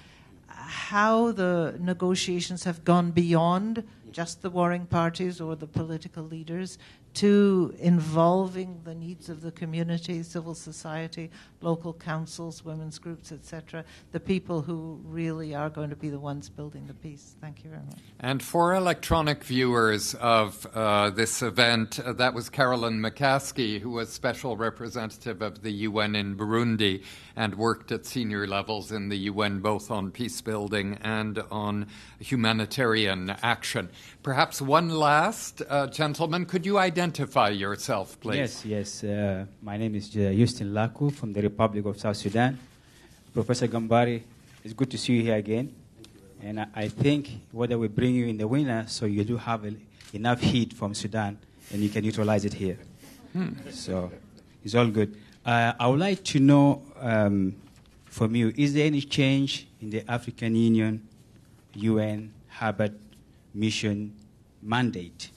how the negotiations have gone beyond just the warring parties or the political leaders to involving the needs of the community, civil society, local councils, women's groups, etc., the people who really are going to be the ones building the peace? Thank you very much. And for electronic viewers of this event, that was Carolyn McCaskey, who was special representative of the UN in Burundi and worked at senior levels in the UN, both on peace building and on humanitarian action. Perhaps one last, gentleman, could you identify yourself, please? Yes. My name is Justin Laku from the Republic of South Sudan. Professor Gambari, it's good to see you here again. And I think whether we bring you in the winter, so you do have enough heat from Sudan, and you can utilize it here. So it's all good. I would like to know from you, is there any change in the African Union, UN, Harvard mission mandate?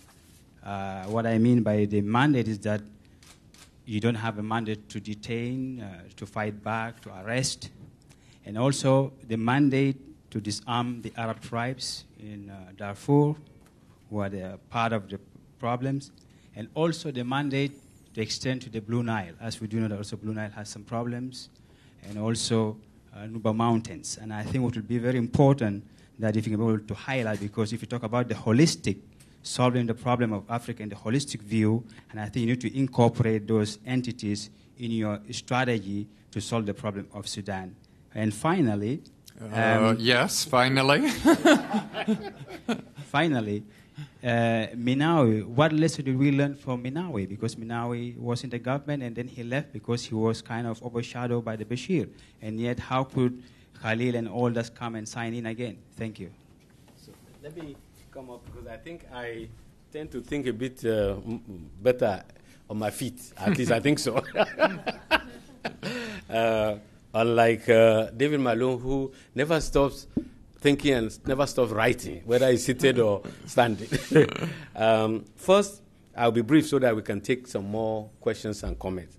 What I mean by the mandate is that you don't have a mandate to detain, to fight back, to arrest, and also the mandate to disarm the Arab tribes in Darfur, who are part of the problems, and also the mandate to extend to the Blue Nile. As we do know that also Blue Nile has some problems, and also Nuba Mountains. And I think what will be very important that if you can be able to highlight, because if you talk about the holistic solving the problem of Africa in the holistic view, and I think you need to incorporate those entities in your strategy to solve the problem of Sudan. And finally... yes, finally. Finally, Minawi, what lesson did we learn from Minawi? Because Minawi was in the government and then he left because he was kind of overshadowed by the Bashir. And yet, how could Khalil and all that come and sign in again? Thank you. So let me come up because I think I tend to think a bit better on my feet. At least I think so. Unlike David Malone, who never stops thinking and never stops writing, whether he's seated or standing. First, I'll be brief so that we can take some more questions and comments.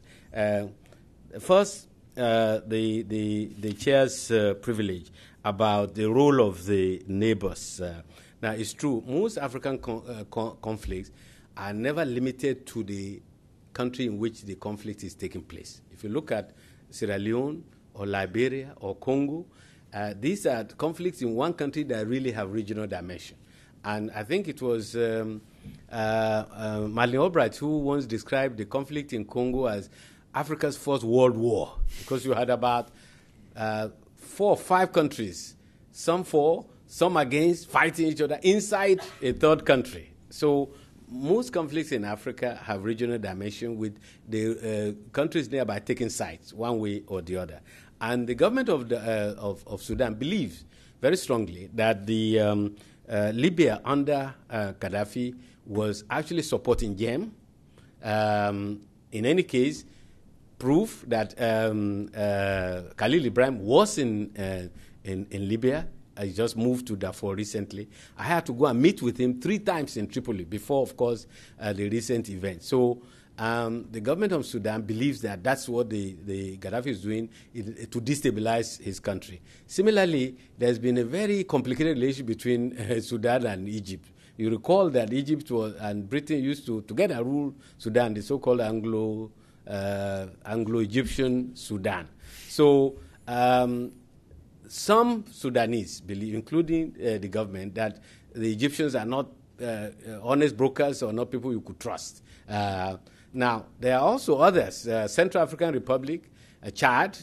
First, the chair's privilege about the role of the neighbors. Now, it's true, most African conflicts are never limited to the country in which the conflict is taking place. If you look at Sierra Leone or Liberia or Congo, these are conflicts in one country that really have regional dimension. And I think it was Madeleine Albright who once described the conflict in Congo as Africa's first world war, because you had about 4 or 5 countries, some for, some against, fighting each other inside a third country. So most conflicts in Africa have regional dimension, with the countries nearby taking sides one way or the other. And the government of Sudan believes very strongly that the Libya under Gaddafi was actually supporting JEM. In any case, proof that Khalil Ibrahim was in Libya. I just moved to Darfur recently. I had to go and meet with him 3 times in Tripoli before, of course, the recent event. So the government of Sudan believes that that's what the Gaddafi is doing to destabilize his country. Similarly, there's been a very complicated relationship between Sudan and Egypt. You recall that Egypt and Britain used to together rule Sudan, the so-called Anglo Anglo-Egyptian Sudan. So some Sudanese believe, including the government, that the Egyptians are not honest brokers or not people you could trust. Now, there are also others, Central African Republic, Chad.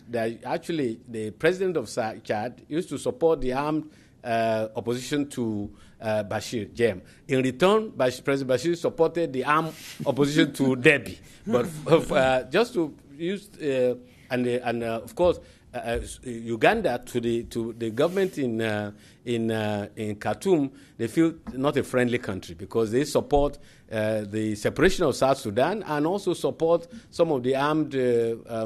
Actually, the president of Chad used to support the armed opposition to Bashir, Jem. In return, President Bashir supported the armed opposition to Deby. But just to use, of course, Uganda to the government in Khartoum, they feel not a friendly country because they support the separation of South Sudan and also support some of the armed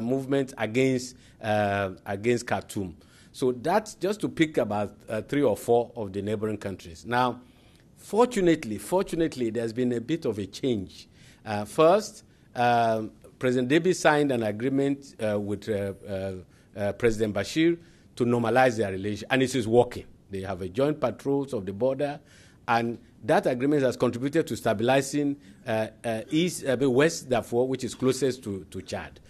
movements against Khartoum. So that's just to pick about 3 or 4 of the neighboring countries. Now, fortunately, there's been a bit of a change. First, President Deby signed an agreement with President Bashir to normalize their relations, and it is working. They have a joint patrols of the border, and that agreement has contributed to stabilizing West Darfur, which is closest to Chad.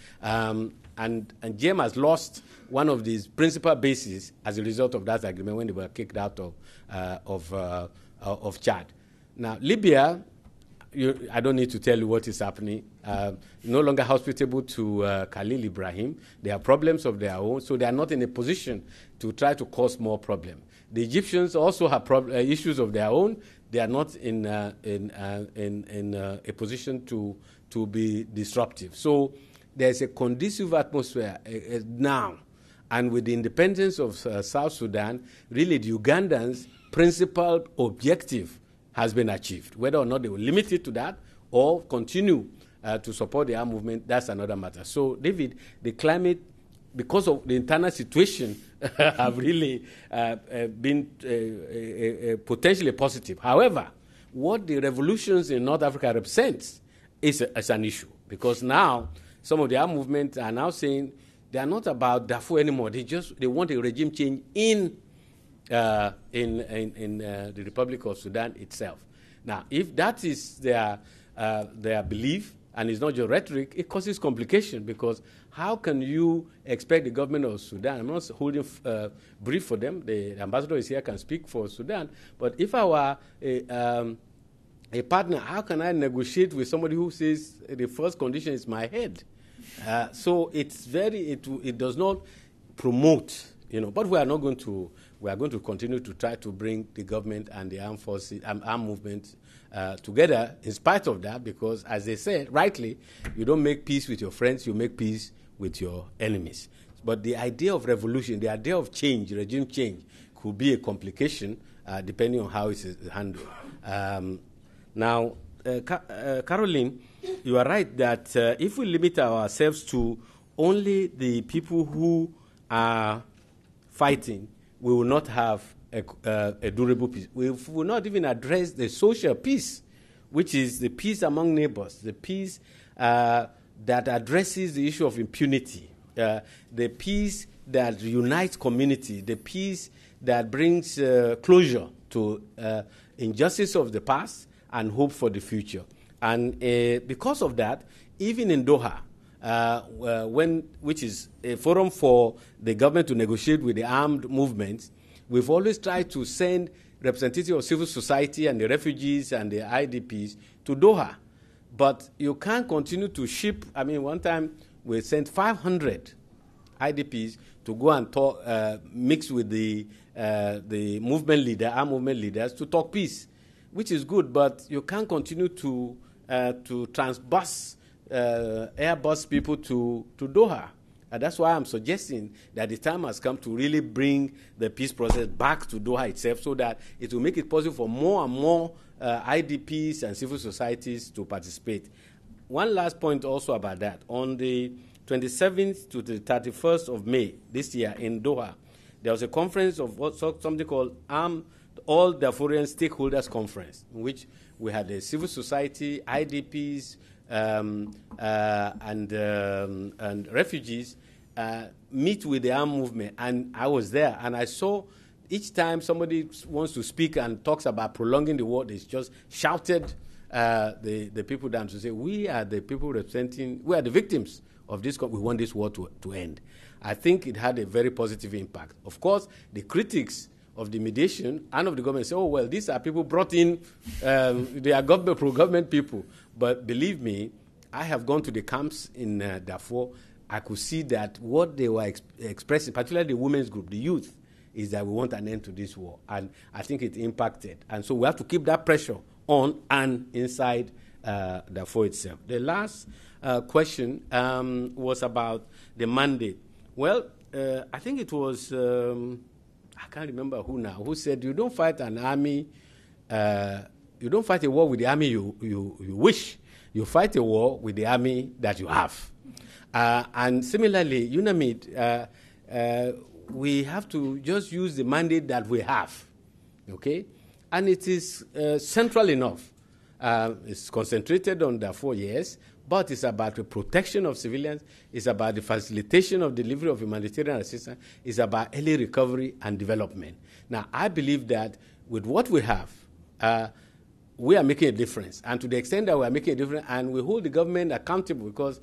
And Jem has lost one of these principal bases as a result of that agreement when they were kicked out of Chad. Now, Libya, I don't need to tell you what is happening. No longer hospitable to Khalil Ibrahim. They have problems of their own, so they are not in a position to try to cause more problems. The Egyptians also have issues of their own. They are not in a position to be disruptive. So there's a conducive atmosphere now. And with the independence of South Sudan, really the Ugandans' principal objective has been achieved. Whether or not they will limit it to that or continue to support the armed movement, that's another matter. So, David, the climate, because of the internal situation, have really been potentially positive. However, what the revolutions in North Africa represents is an issue, because now some of the armed movements are now saying they are not about Darfur anymore. They want a regime change in the Republic of Sudan itself. Now, if that is their belief, and it's not just rhetoric, it causes complication, because how can you expect the government of Sudan? I'm not holding brief for them. The ambassador is here, can speak for Sudan. But if I were a partner, how can I negotiate with somebody who says the first condition is my head? So it does not promote, but we are going to continue to try to bring the government and the armed forces, armed movement together in spite of that, because as they said, rightly, you don't make peace with your friends, you make peace with your enemies. But the idea of revolution, the idea of change, regime change, could be a complication depending on how it is handled. Now, Caroline, you are right that if we limit ourselves to only the people who are fighting, we will not have a durable peace. We will not even address the social peace, which is the peace among neighbors, the peace that addresses the issue of impunity, the peace that unites community, the peace that brings closure to injustice of the past and hope for the future. And because of that, even in Doha, which is a forum for the government to negotiate with the armed movements, we've always tried to send representatives of civil society and the refugees and the IDPs to Doha. But you can't continue to ship. I mean, one time we sent 500 IDPs to go and talk, mix with the movement leader, armed movement leaders, to talk peace, which is good. But you can't continue to transbus, airbus people to Doha. And that's why I'm suggesting that the time has come to really bring the peace process back to Doha itself, so that it will make it possible for more and more IDPs and civil societies to participate. One last point also about that. On the 27th to the 31st of May this year in Doha, there was a conference of something called All Darfurian Stakeholders Conference, in which we had the civil society, IDPs, and refugees meet with the armed movement. And I was there, and I saw each time somebody wants to speak and talks about prolonging the war, it's just shouted the people down to say, we are the people representing, we are the victims of this, we want this war to end. I think it had a very positive impact. Of course, the critics of the mediation and of the government say, oh, well, these are people brought in, they are pro-government people. But believe me, I have gone to the camps in Darfur. I could see that what they were expressing, particularly the women's group, the youth, is that we want an end to this war. And I think it impacted. And so we have to keep that pressure on and inside Darfur itself. The last question was about the mandate. Well, I think it was, I can't remember who now, who said you don't fight an army, you don't fight a war with the army you wish. You fight a war with the army that you have. And similarly, UNAMID, we have to just use the mandate that we have, okay? And it is central enough. It's concentrated on Darfur, yes, but it's about the protection of civilians. It's about the facilitation of delivery of humanitarian assistance. It's about early recovery and development. Now, I believe that with what we have, we are making a difference. And to the extent that we are making a difference, and we hold the government accountable, because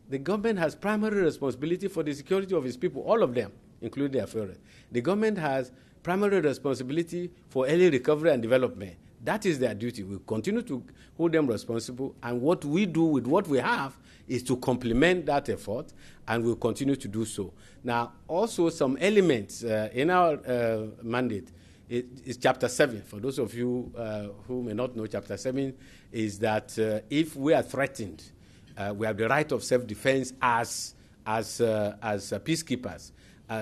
the government has primary responsibility for the security of its people, all of them, including their fellows. The government has primary responsibility for early recovery and development. That is their duty. We continue to hold them responsible, and what we do with what we have is to complement that effort, and we'll continue to do so. Now, also some elements in our mandate is Chapter 7. For those of you who may not know, Chapter 7 is that if we are threatened, we have the right of self-defense as peacekeepers.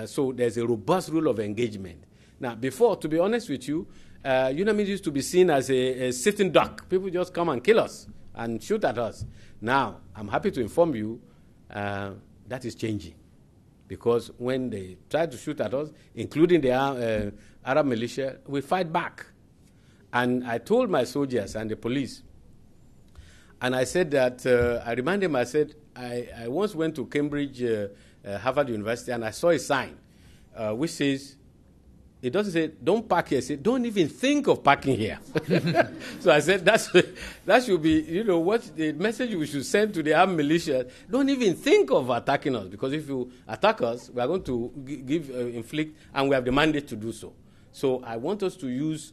So there's a robust rule of engagement. Now, before, to be honest with you, UNAMID used to be seen as a sitting duck. People just come and kill us and shoot at us. Now, I'm happy to inform you that is changing. Because when they try to shoot at us, including the Arab militia, we fight back. And I told my soldiers and the police, and I said that, I reminded them, I said, I once went to Cambridge, Harvard University, and I saw a sign which says, it doesn't say, don't park here. It says, don't even think of parking here. So I said, that should be, you know, what the message we should send to the armed militia. Don't even think of attacking us, because if you attack us, we are going to inflict, and we have the mandate to do so. So I want us to use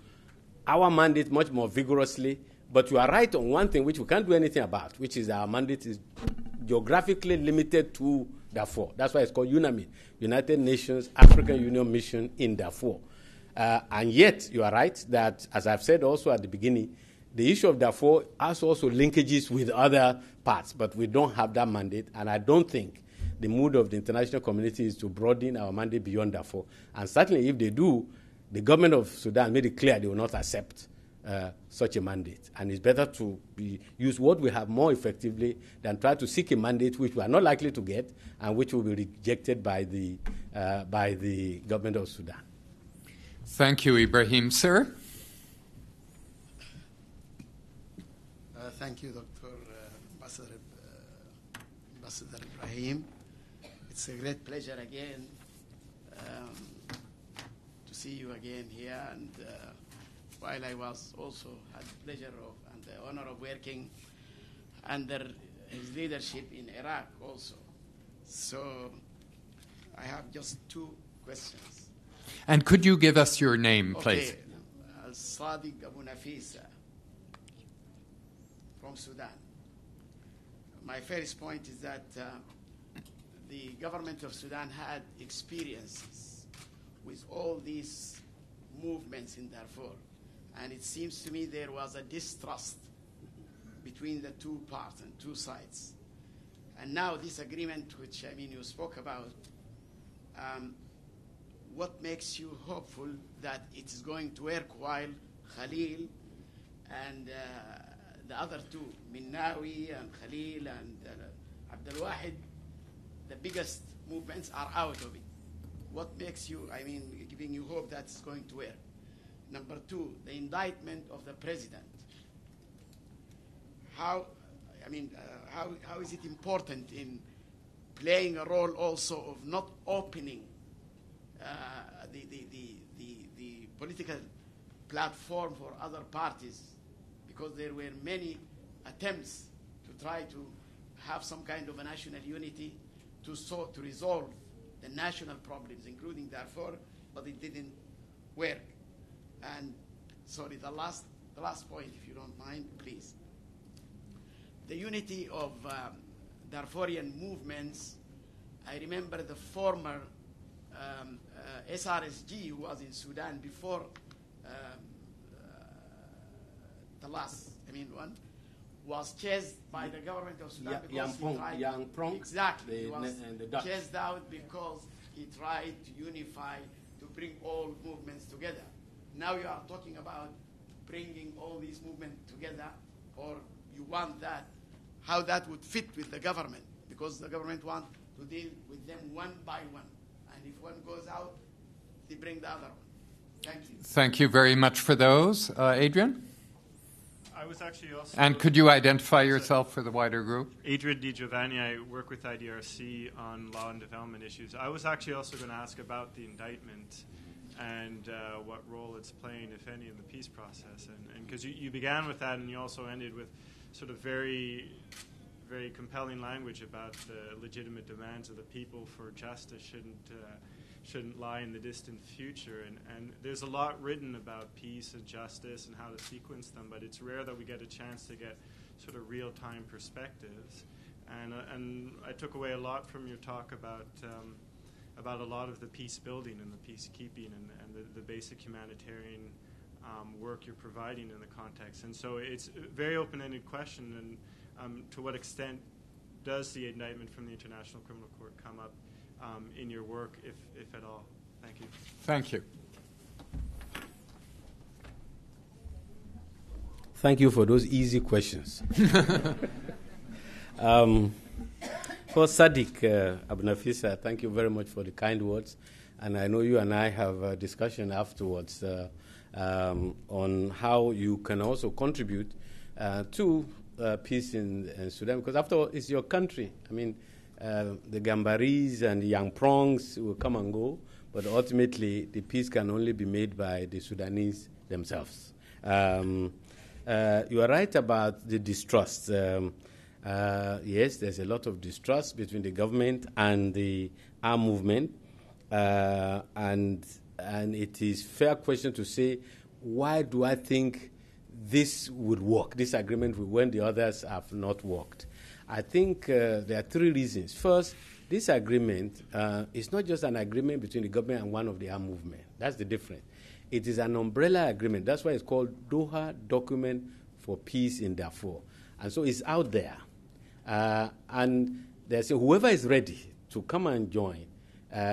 our mandate much more vigorously. But you are right on one thing which we can't do anything about, which is our mandate is geographically limited to Darfur. That's why it's called UNAMID, United Nations African Union Mission in Darfur. And yet, you are right that, as I've said also at the beginning, the issue of Darfur has also linkages with other parts, but we don't have that mandate, and I don't think the mood of the international community is to broaden our mandate beyond Darfur. And certainly if they do, the government of Sudan made it clear they will not accept such a mandate. And it's better to use what we have more effectively than try to seek a mandate which we are not likely to get and which will be rejected by the government of Sudan. Thank you, Ibrahim. Sir? Thank you, Dr. Ambassador Ibrahim. It's a great pleasure again to see you again here. And while I was also had the pleasure of and the honor of working under his leadership in Iraq also. So I have just two questions. And could you give us your name, please? Okay. Al-Sadiq Abu Nafisa from Sudan. My first point is that the government of Sudan had experiences with all these movements in Darfur. And it seems to me there was a distrust between the two parts and two sides. And now this agreement, which you spoke about, what makes you hopeful that it is going to work while Khalil and the other two, Minnawi and Khalil and Abdel Wahid, the biggest movements are out of it? What makes you, giving you hope that it's going to work? Number two, the indictment of the president. How is it important in playing a role also of not opening the political platform for other parties? because there were many attempts to try to have some kind of a national unity to resolve the national problems, including Darfur, but it didn't work. And sorry, the last point, if you don't mind, please. The unity of Darfurian movements, I remember the former SRSG, who was in Sudan before the last, one, was chased by the government of Sudan because he tried. Exactly. He was chased out because he tried to unify, to bring all movements together. Now you are talking about bringing all these movements together, or you want that, how that would fit with the government, because the government wants to deal with them one by one. And if one goes out, they bring the other one. Thank you. Thank you very much for those. Adrian? I was actually also... And could you identify yourself for the wider group? Adrian Di Giovanni. I work with IDRC on law and development issues. I was actually also going to ask about the indictment and what role it's playing, if any, in the peace process. And because you began with that and you also ended with sort of very, very compelling language about the legitimate demands of the people for justice shouldn't lie in the distant future. And there's a lot written about peace and justice and how to sequence them, but it's rare that we get a chance to get sort of real-time perspectives. And I took away a lot from your talk about a lot of the peace building and the peacekeeping and the basic humanitarian work you're providing in the context. And so it's a very open-ended question, and to what extent does the indictment from the International Criminal Court come up in your work, if at all? Thank you. Thank you. Thank you for those easy questions. For Sadiq Abnafisa, thank you very much for the kind words. And I know you and I have a discussion afterwards on how you can also contribute to peace in Sudan, because after all, it's your country. I mean, the Gambaris and the Young Prongs will come and go, but ultimately the peace can only be made by the Sudanese themselves. You are right about the distrust. Yes, there's a lot of distrust between the government and the armed movement, and it is a fair question to say, why do I think this would work, this agreement, when the others have not worked? I think there are three reasons. First, this agreement is not just an agreement between the government and one of the armed movement. That's the difference. It is an umbrella agreement. That's why it's called Doha Document for Peace in Darfur. And so it's out there. And there's whoever is ready to come and join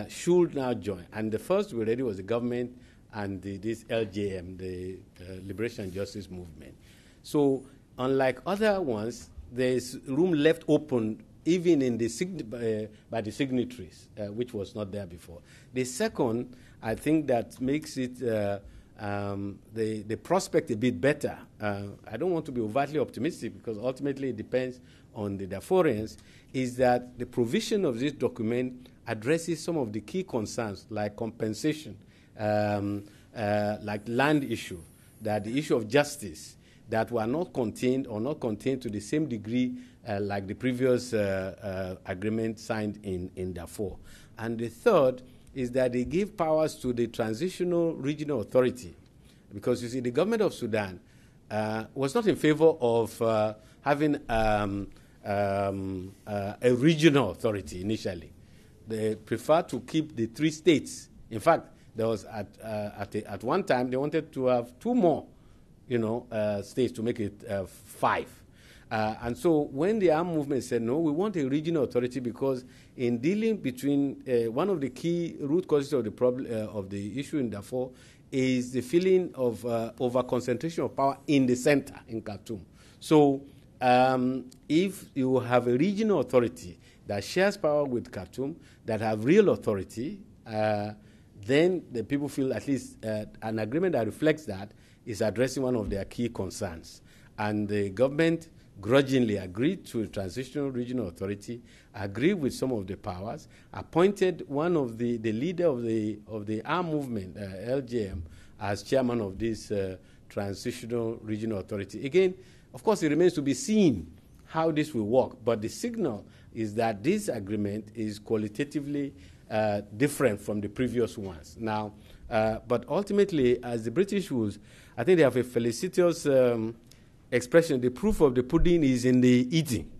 should now join. And the first to be ready was the government and this LJM, the Liberation and Justice Movement. So unlike other ones, there's room left open even in the by the signatories, which was not there before. The second, I think that makes it the prospect a bit better. I don't want to be overtly optimistic because ultimately it depends on the Darfurians, is that the provision of this document addresses some of the key concerns like compensation, like land issue, that the issue of justice, that were not contained or not contained to the same degree like the previous agreement signed in Darfur. And the third is that they give powers to the transitional regional authority, because you see the government of Sudan was not in favor of having a regional authority initially. They preferred to keep the 3 states. In fact, there was at one time they wanted to have 2 more, states to make it 5. And so when the armed movement said, no, we want a regional authority, because in dealing between one of the key root causes of the problem of the issue in Darfur is the feeling of over-concentration of power in the center, in Khartoum. So if you have a regional authority that shares power with Khartoum, that have real authority, then the people feel at least an agreement that reflects that is addressing one of their key concerns. And the government grudgingly agreed to a transitional regional authority, agreed with some of the powers, appointed one of the leader of the armed movement, LJM, as chairman of this transitional regional authority. Again, of course, it remains to be seen how this will work, but the signal is that this agreement is qualitatively different from the previous ones. Now, but ultimately, as the British was, I think they have a felicitous expression, the proof of the pudding is in the eating.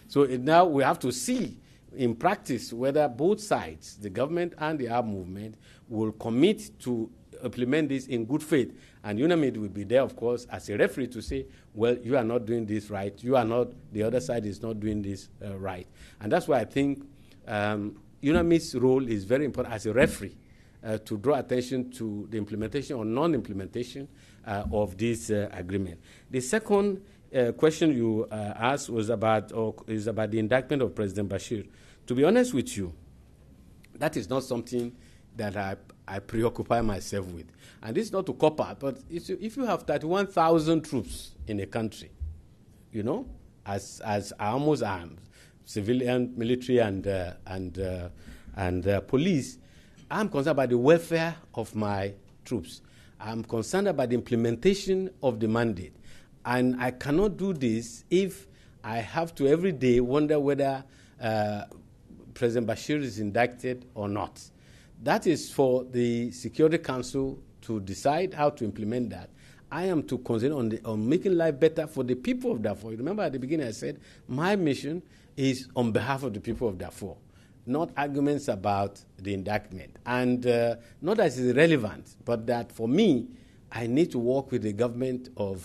So now we have to see in practice whether both sides, the government and the armed movement, will commit to implement this in good faith. And UNAMID will be there, of course, as a referee to say, well, you are not doing this right. You are not, the other side is not doing this right. And that's why I think UNAMID's role is very important as a referee to draw attention to the implementation or non-implementation of this agreement. The second question you asked was about, is about the indictment of President Bashir. To be honest with you, that is not something that I preoccupy myself with. And this is not to cop out, but if you have 31,000 troops in a country, you know, as almost armed, civilian, military, and police, I'm concerned about the welfare of my troops. I'm concerned about the implementation of the mandate. And I cannot do this if I have to every day wonder whether President Bashir is indicted or not. That is for the Security Council to decide how to implement that. I am to concentrate on making life better for the people of Darfur. Remember at the beginning I said my mission is on behalf of the people of Darfur, not arguments about the indictment. And not that it's irrelevant, but that for me, I need to work with the government of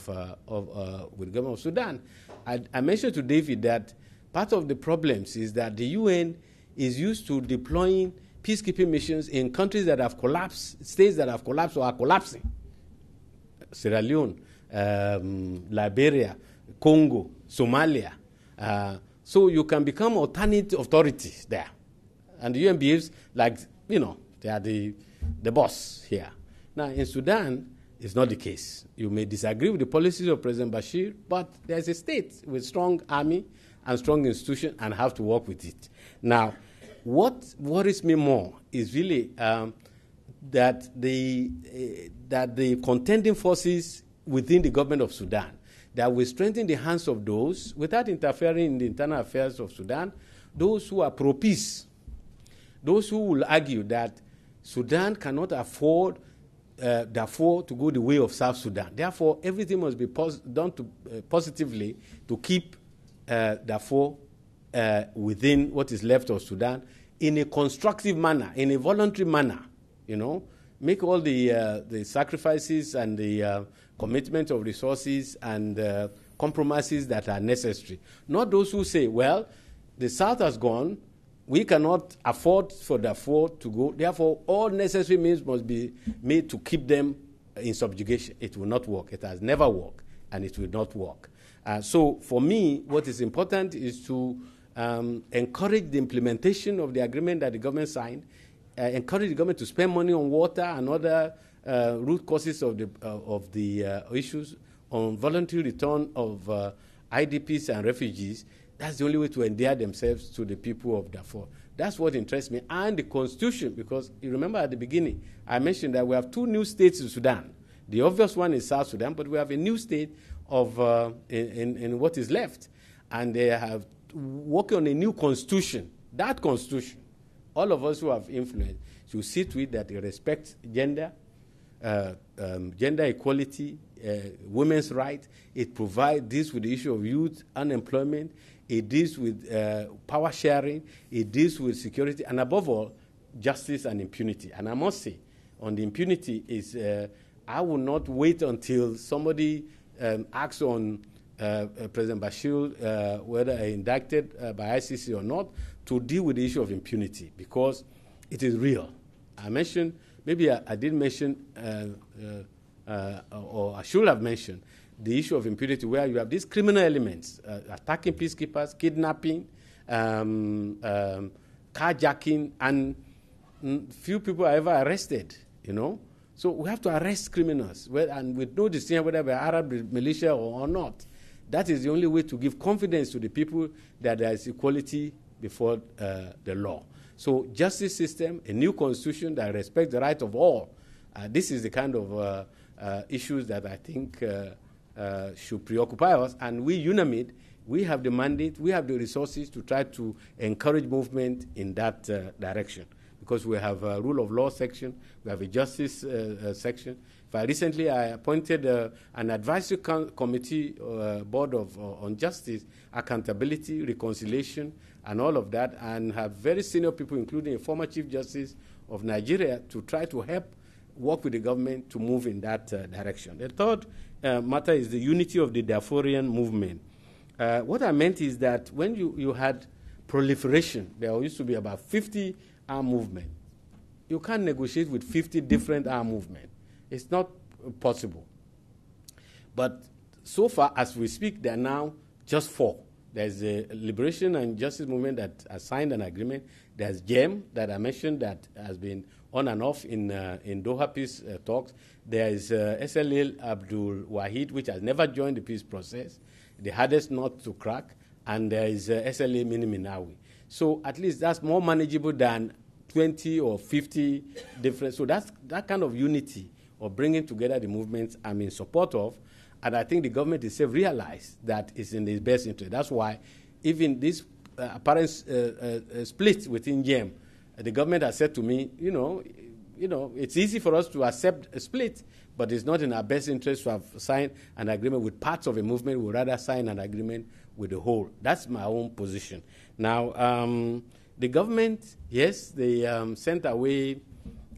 Sudan. I mentioned to David that part of the problems is that the UN is used to deploying peacekeeping missions in countries that have collapsed, states that have collapsed or are collapsing. Sierra Leone, Liberia, Congo, Somalia. So you can become alternate authorities there. And the UN behaves like, you know, they are the boss here. Now, in Sudan, it's not the case. You may disagree with the policies of President Bashir, but there's a state with strong army and strong institution and have to work with it. Now, what worries me more is really that the contending forces within the government of Sudan, that will strengthen the hands of those, without interfering in the internal affairs of Sudan, those who are pro-peace, those who will argue that Sudan cannot afford Darfur to go the way of South Sudan. Therefore, everything must be done positively to keep Darfur within what is left of Sudan in a constructive manner, in a voluntary manner, you know, make all the sacrifices and the commitment of resources and compromises that are necessary. Not those who say, well, the South has gone, we cannot afford for Darfur to go, therefore all necessary means must be made to keep them in subjugation. It will not work. It has never worked, and it will not work. So for me, what is important is to encourage the implementation of the agreement that the government signed, encourage the government to spend money on water and other root causes of the issues, on voluntary return of IDPs and refugees. That's the only way to endear themselves to the people of Darfur. That's what interests me. And the constitution, because you remember at the beginning, I mentioned that we have two new states in Sudan. The obvious one is South Sudan, but we have a new state of in what is left. And they have working on a new constitution. That constitution, all of us who have influence should see to it that they respect gender, gender equality, women's rights. It deals with the issue of youth unemployment. It deals with power sharing. It deals with security, and above all, justice and impunity. And I must say, on the impunity is, I will not wait until somebody acts on President Bashir, whether indicted by ICC or not, to deal with the issue of impunity, because it is real. I mentioned, maybe I didn't mention, or I should have mentioned, the issue of impunity, where you have these criminal elements, attacking peacekeepers, kidnapping, carjacking, and few people are ever arrested, you know. So we have to arrest criminals, and with no distinction whether they're Arab militia or not. That is the only way to give confidence to the people that there is equality before the law. So justice system, a new constitution that respects the right of all. This is the kind of issues that I think should preoccupy us. And we, UNAMID, we have the mandate, we have the resources to try to encourage movement in that direction, because we have a rule of law section, we have a justice section. Recently, I appointed an advisory committee, board on justice, accountability, reconciliation, and all of that, and have very senior people, including a former Chief Justice of Nigeria, to try to help work with the government to move in that direction. The third matter is the unity of the Darfurian movement. What I meant is that when you had proliferation, there used to be about 50 armed movements. You can't negotiate with 50 different armed movements. It's not possible. But so far, as we speak, there are now just 4. There's a Liberation and Justice Movement that has signed an agreement. There's GEM that I mentioned that has been on and off in Doha peace talks. There is SLA Abdul Wahid, which has never joined the peace process, the hardest nut to crack, and there is SLA Miniminawi. So at least that's more manageable than 20 or 50 different. So that's that kind of unity or bringing together the movements I'm in support of, and I think the government itself realized that it's in its best interest. That's why even this apparent split within GEM, the government has said to me, you know, it's easy for us to accept a split, but it's not in our best interest to have signed an agreement with parts of a movement. We'd rather sign an agreement with the whole. That's my own position. Now, the government, yes, they sent away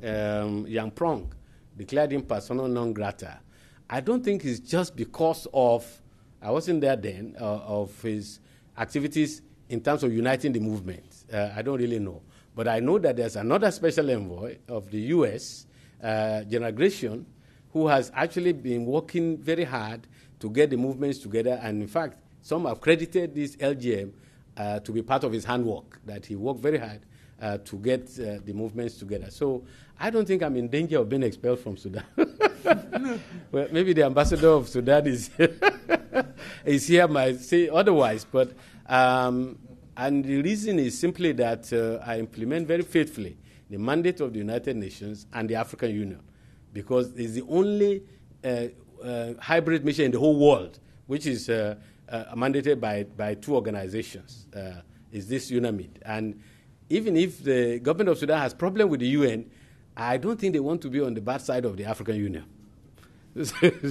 Yang Prong, declared him persona non grata. I don't think it's just because of, I wasn't there then, of his activities in terms of uniting the movement. I don't really know. But I know that there's another special envoy of the U.S., General Gresham, who has actually been working very hard to get the movements together. And in fact, some have credited this LGM to be part of his handwork, that he worked very hard to get the movements together. So I don't think I'm in danger of being expelled from Sudan. Well, maybe the ambassador of Sudan is here, might say otherwise. But and the reason is simply that I implement very faithfully the mandate of the United Nations and the African Union, because it's the only hybrid mission in the whole world which is mandated by 2 organizations, is this UNAMID. And even if the government of Sudan has problem with the UN, I don't think they want to be on the bad side of the African Union.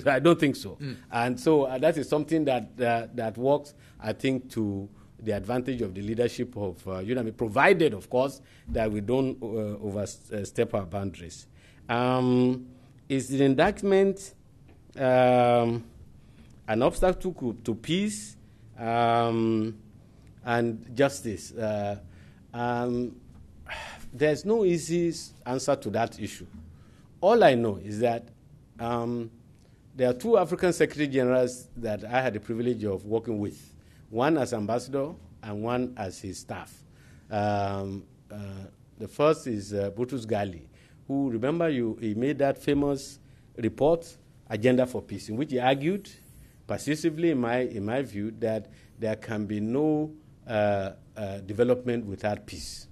I don't think so. And so that is something that works, I think, to the advantage of the leadership of UNAMID, provided, of course, that we don't overstep our boundaries. Is the indictment an obstacle to peace and justice? There's no easy answer to that issue. All I know is that there are 2 African Secretary Generals that I had the privilege of working with, one as ambassador and one as his staff. The first is Boutros Ghali, who, remember, he made that famous report, Agenda for Peace, in which he argued persuasively, in my view, that there can be no development without peace.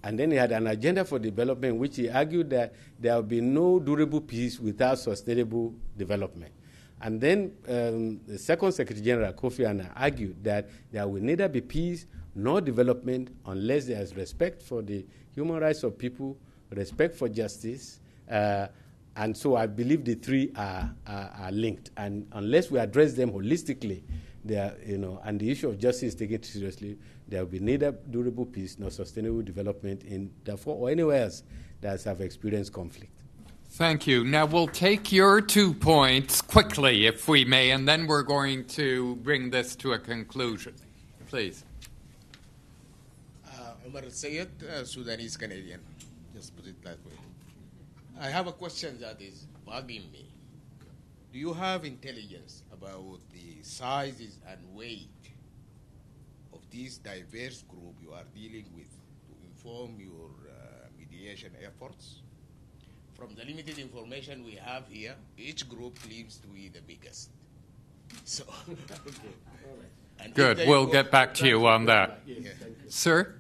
And then he had an agenda for development in which he argued that there will be no durable peace without sustainable development. And then the second Secretary General, Kofi Annan, argued that there will neither be peace nor development unless there is respect for the human rights of people, respect for justice. And so I believe the 3 are linked. And unless we address them holistically, and the issue of justice is taken seriously, there will be neither durable peace nor sustainable development in Darfur or anywhere else that have experienced conflict. Thank you. Now we'll take your 2 points quickly, if we may, and then we're going to bring this to a conclusion. Please. Omar Sayed, Sudanese Canadian. Just put it that way. I have a question that is bugging me. Do you have intelligence about the sizes and weight of this diverse group you are dealing with to inform your mediation efforts? From the limited information we have here, each group claims to be the biggest. So, okay. Good. We'll get back to you on that. Yeah. Sir?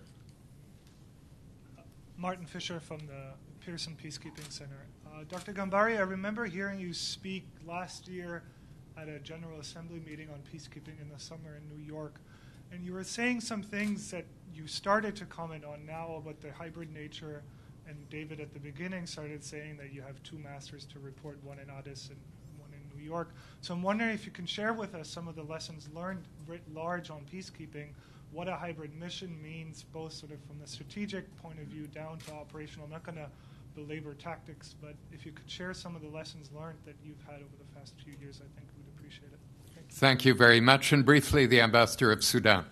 Martin Fisher from the Pearson Peacekeeping Center. Dr. Gambari, I remember hearing you speak last year at a General Assembly meeting on peacekeeping in the summer in New York, and you were saying some things that you started to comment on now about the hybrid nature, and David at the beginning started saying that you have two masters to report, one in Addis and one in New York. So I'm wondering if you can share with us some of the lessons learned writ large on peacekeeping, what a hybrid mission means, both sort of from the strategic point of view down to operational. I'm not going to belabor tactics, but if you could share some of the lessons learned that you've had over the past few years, I think we'd appreciate it. Thank you very much. And briefly, the Ambassador of Sudan.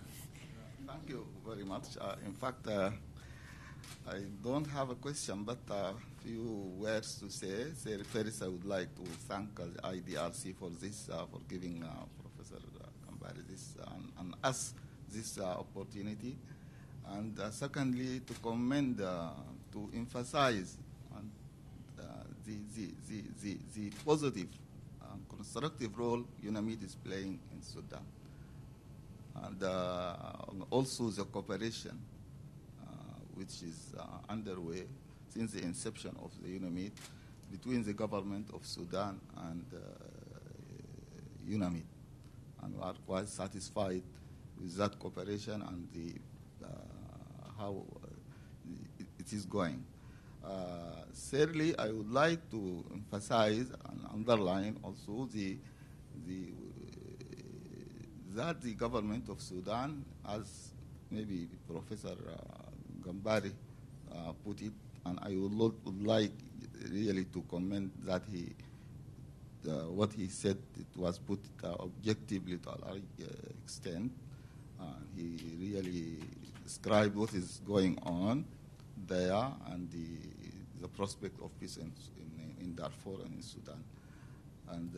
Thank you very much. In fact, I don't have a question, but a few words to say. First, I would like to thank the IDRC for this, for giving Professor Gambari this and us this opportunity. And secondly, to commend, to emphasize the positive constructive role UNAMID is playing in Sudan. And also the cooperation which is underway since the inception of the UNAMID between the Government of Sudan and UNAMID. And we are quite satisfied with that cooperation and the how it is going. Thirdly, I would like to emphasize and underline also that the Government of Sudan, as maybe Professor Gambari put it, and I would like really to comment that what he said, it was put objectively to a large extent. He really described what is going on there and the prospect of peace in Darfur and in Sudan. And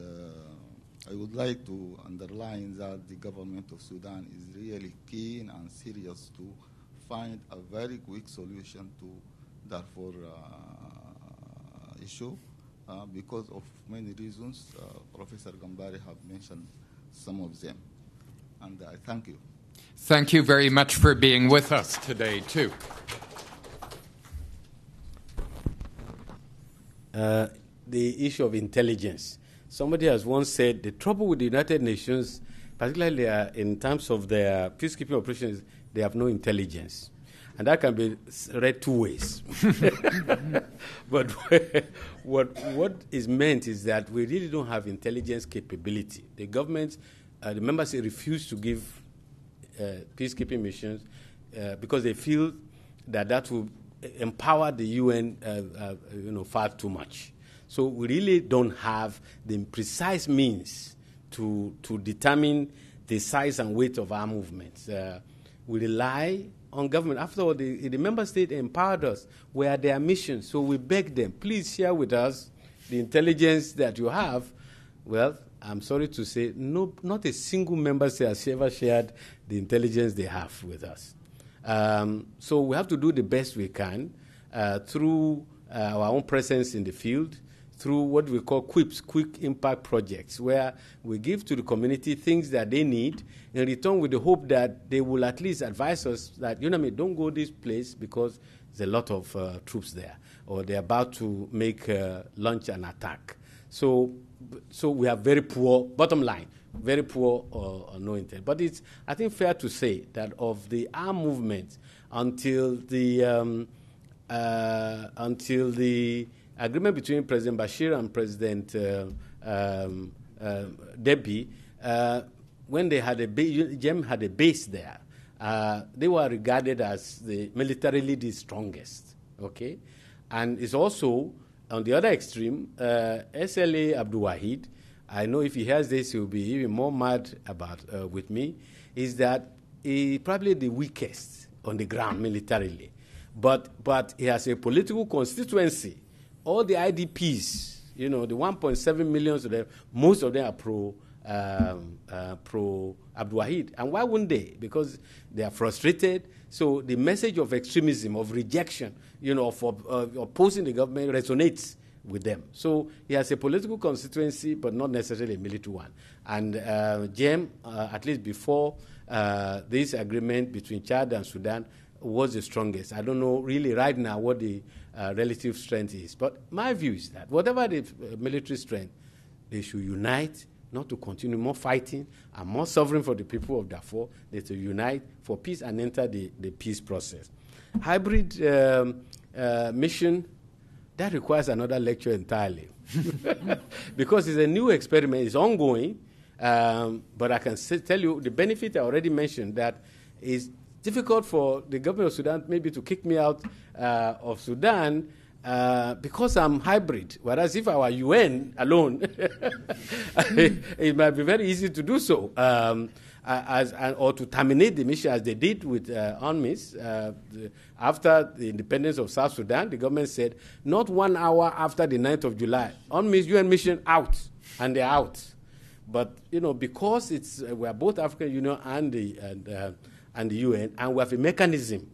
I would like to underline that the Government of Sudan is really keen and serious to find a very quick solution to Darfur issue because of many reasons. Professor Gambari have mentioned some of them. And I thank you. Thank you very much for being with us today, too. The issue of intelligence. Somebody has once said the trouble with the United Nations, particularly in terms of their peacekeeping operations, they have no intelligence. And that can be read two ways. But what is meant is that we really don't have intelligence capability. The government, the member states refuse to give peacekeeping missions because they feel that will empower the UN far too much. So we really don't have the precise means to determine the size and weight of our movements. We rely on government. After all, the member state empowered us. We are their mission. So we beg them, please share with us the intelligence that you have. Well, I'm sorry to say, no, not a single member state has ever shared the intelligence they have with us. So we have to do the best we can through our own presence in the field, through what we call QIPs, quick impact projects, where we give to the community things that they need in return with the hope that they will at least advise us that, don't go this place because there's a lot of troops there, or they're about to launch an attack. So we have very poor, bottom line, very poor or no intent. But it's, I think, fair to say that of the armed movement until the agreement between President Bashir and President Deby, when they had GEM had a base there, they were regarded as militarily the strongest. Okay, and it's also on the other extreme, SLA Abdul Wahid. I know if he hears this, he'll be even more mad about with me. Is that he probably the weakest on the ground militarily, but he has a political constituency. All the IDPs, the 1.7 million of them, most of them are pro Abdul Wahid. And why wouldn't they? Because they are frustrated. So the message of extremism, of rejection, of opposing the government resonates with them. So he has a political constituency, but not necessarily a military one. And GEM, at least before this agreement between Chad and Sudan, was the strongest. I don't know really right now what the relative strength is. But my view is that whatever the military strength, they should unite, not to continue more fighting and more suffering for the people of Darfur. They should unite for peace and enter the peace process. Hybrid mission, that requires another lecture entirely. Because it's a new experiment, it's ongoing. But I can tell you the benefit I already mentioned, that is difficult for the government of Sudan maybe to kick me out of Sudan because I'm hybrid. Whereas if I were UN alone, it might be very easy to do so, or to terminate the mission as they did with UNMIS. After the independence of South Sudan, the government said, not 1 hour after the 9th of July, UNMIS UN mission out, and they're out. But because we are both African Union and the UN, and we have a mechanism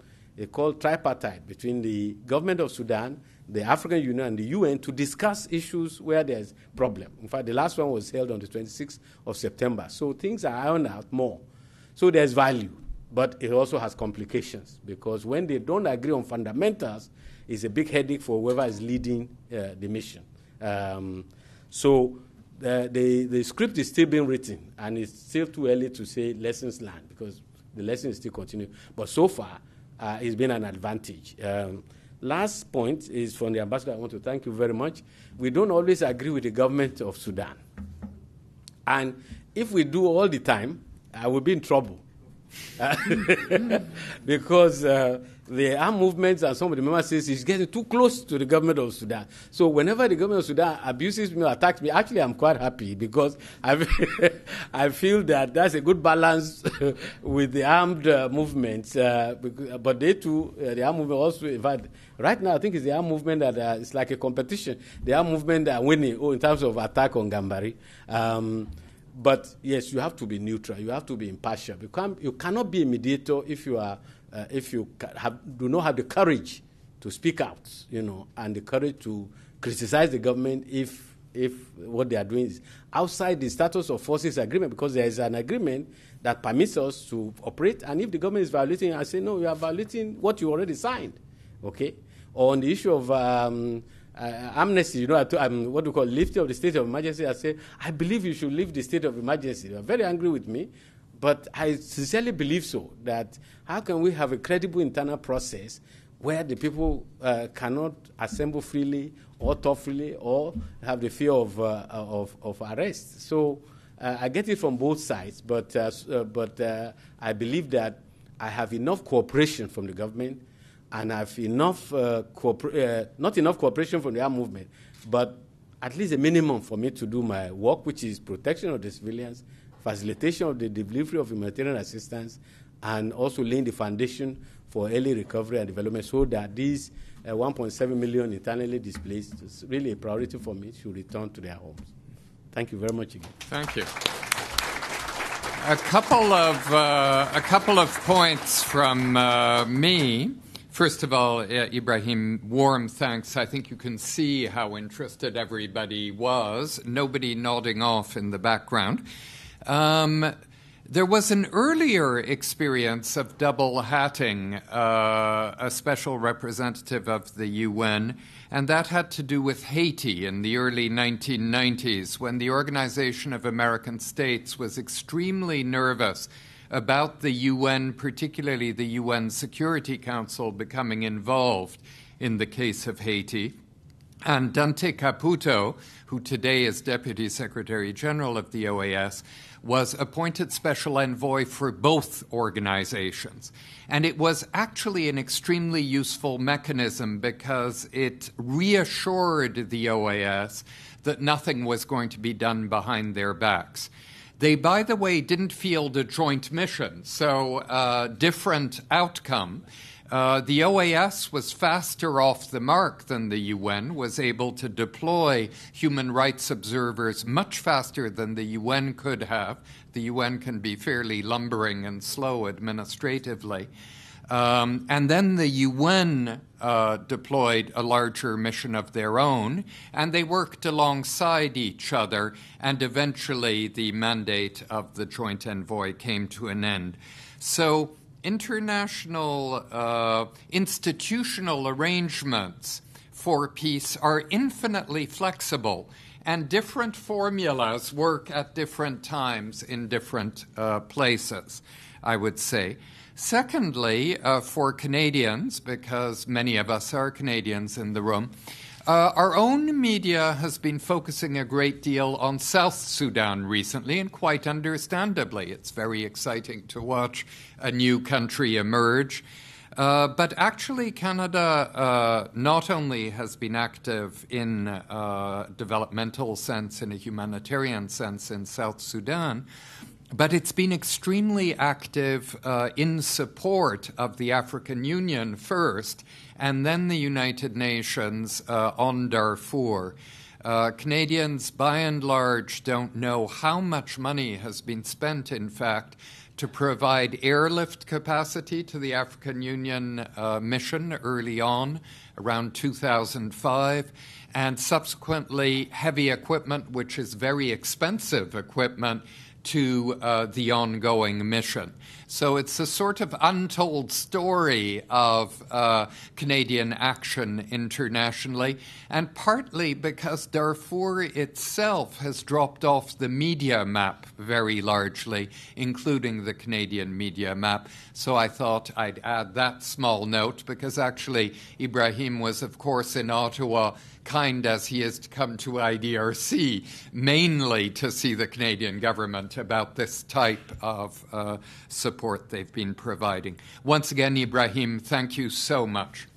called tripartite between the government of Sudan, the African Union, and the UN to discuss issues where there's problem. In fact, the last one was held on the 26th of September. So things are ironed out more. So there's value, but it also has complications, because when they don't agree on fundamentals, it's a big headache for whoever is leading the mission. The script is still being written, and it's still too early to say lessons learned, because the lesson is still continuing. But so far, it's been an advantage. Last point is from the ambassador. I want to thank you very much. We don't always agree with the government of Sudan. And if we do all the time, I will be in trouble. Because the armed movements and some of the member states is getting too close to the government of Sudan. So whenever the government of Sudan abuses me or attacks me, actually I'm quite happy, because I feel that that's a good balance with the armed movements. But they too, the armed movement also, in fact, right now I think it's the armed movement that it's like a competition. The armed movement are winning in terms of attack on Gambari. But yes, you have to be neutral. You have to be impartial. You cannot be a mediator if you are, do not have the courage to speak out, and the courage to criticize the government if what they are doing is outside the status of forces agreement, because there is an agreement that permits us to operate. And if the government is violating, I say no, you are violating what you already signed, okay? Or on the issue of amnesty, what do you call lifting of the state of emergency, I say, I believe you should lift the state of emergency. They are very angry with me, but I sincerely believe so, that how can we have a credible internal process where the people cannot assemble freely or talk freely or have the fear of arrest? So I get it from both sides, but I believe that I have enough cooperation from the government, and I have enough, not enough cooperation from the armed movement, but at least a minimum for me to do my work, which is protection of the civilians, facilitation of the delivery of humanitarian assistance, and also laying the foundation for early recovery and development, so that these 1.7 million internally displaced, is really a priority for me, should return to their homes. Thank you very much again. Thank you. A couple of points from me. First of all, Ibrahim, warm thanks. I think you can see how interested everybody was. Nobody nodding off in the background. There was an earlier experience of double hatting a special representative of the UN, and that had to do with Haiti in the early 1990s, when the Organization of American States was extremely nervous about the UN, particularly the UN Security Council, becoming involved in the case of Haiti. And Dante Caputo, who today is Deputy Secretary General of the OAS, was appointed special envoy for both organizations. And it was actually an extremely useful mechanism, because it reassured the OAS that nothing was going to be done behind their backs. They, by the way, didn't field a joint mission, so different outcome. The OAS was faster off the mark than the UN, was able to deploy human rights observers much faster than the UN could have. The UN can be fairly lumbering and slow administratively. And then the UN deployed a larger mission of their own, and they worked alongside each other, and eventually the mandate of the joint envoy came to an end. So international institutional arrangements for peace are infinitely flexible, and different formulas work at different times in different places, I would say. Secondly, for Canadians, because many of us are Canadians in the room, our own media has been focusing a great deal on South Sudan recently, and quite understandably. It's very exciting to watch a new country emerge. But actually, Canada not only has been active in a developmental sense, in a humanitarian sense in South Sudan, but it's been extremely active in support of the African Union first, and then the United Nations on Darfur. Canadians, by and large, don't know how much money has been spent, in fact, to provide airlift capacity to the African Union mission early on, around 2005, and subsequently heavy equipment, which is very expensive equipment, to the ongoing mission. So it's a sort of untold story of Canadian action internationally, and partly because Darfur itself has dropped off the media map very largely, including the Canadian media map. So I thought I'd add that small note, because actually Ibrahim was, of course, in Ottawa, kind as he is to come to IDRC, mainly to see the Canadian government about this type of support they've been providing. Once again, Ibrahim, thank you so much.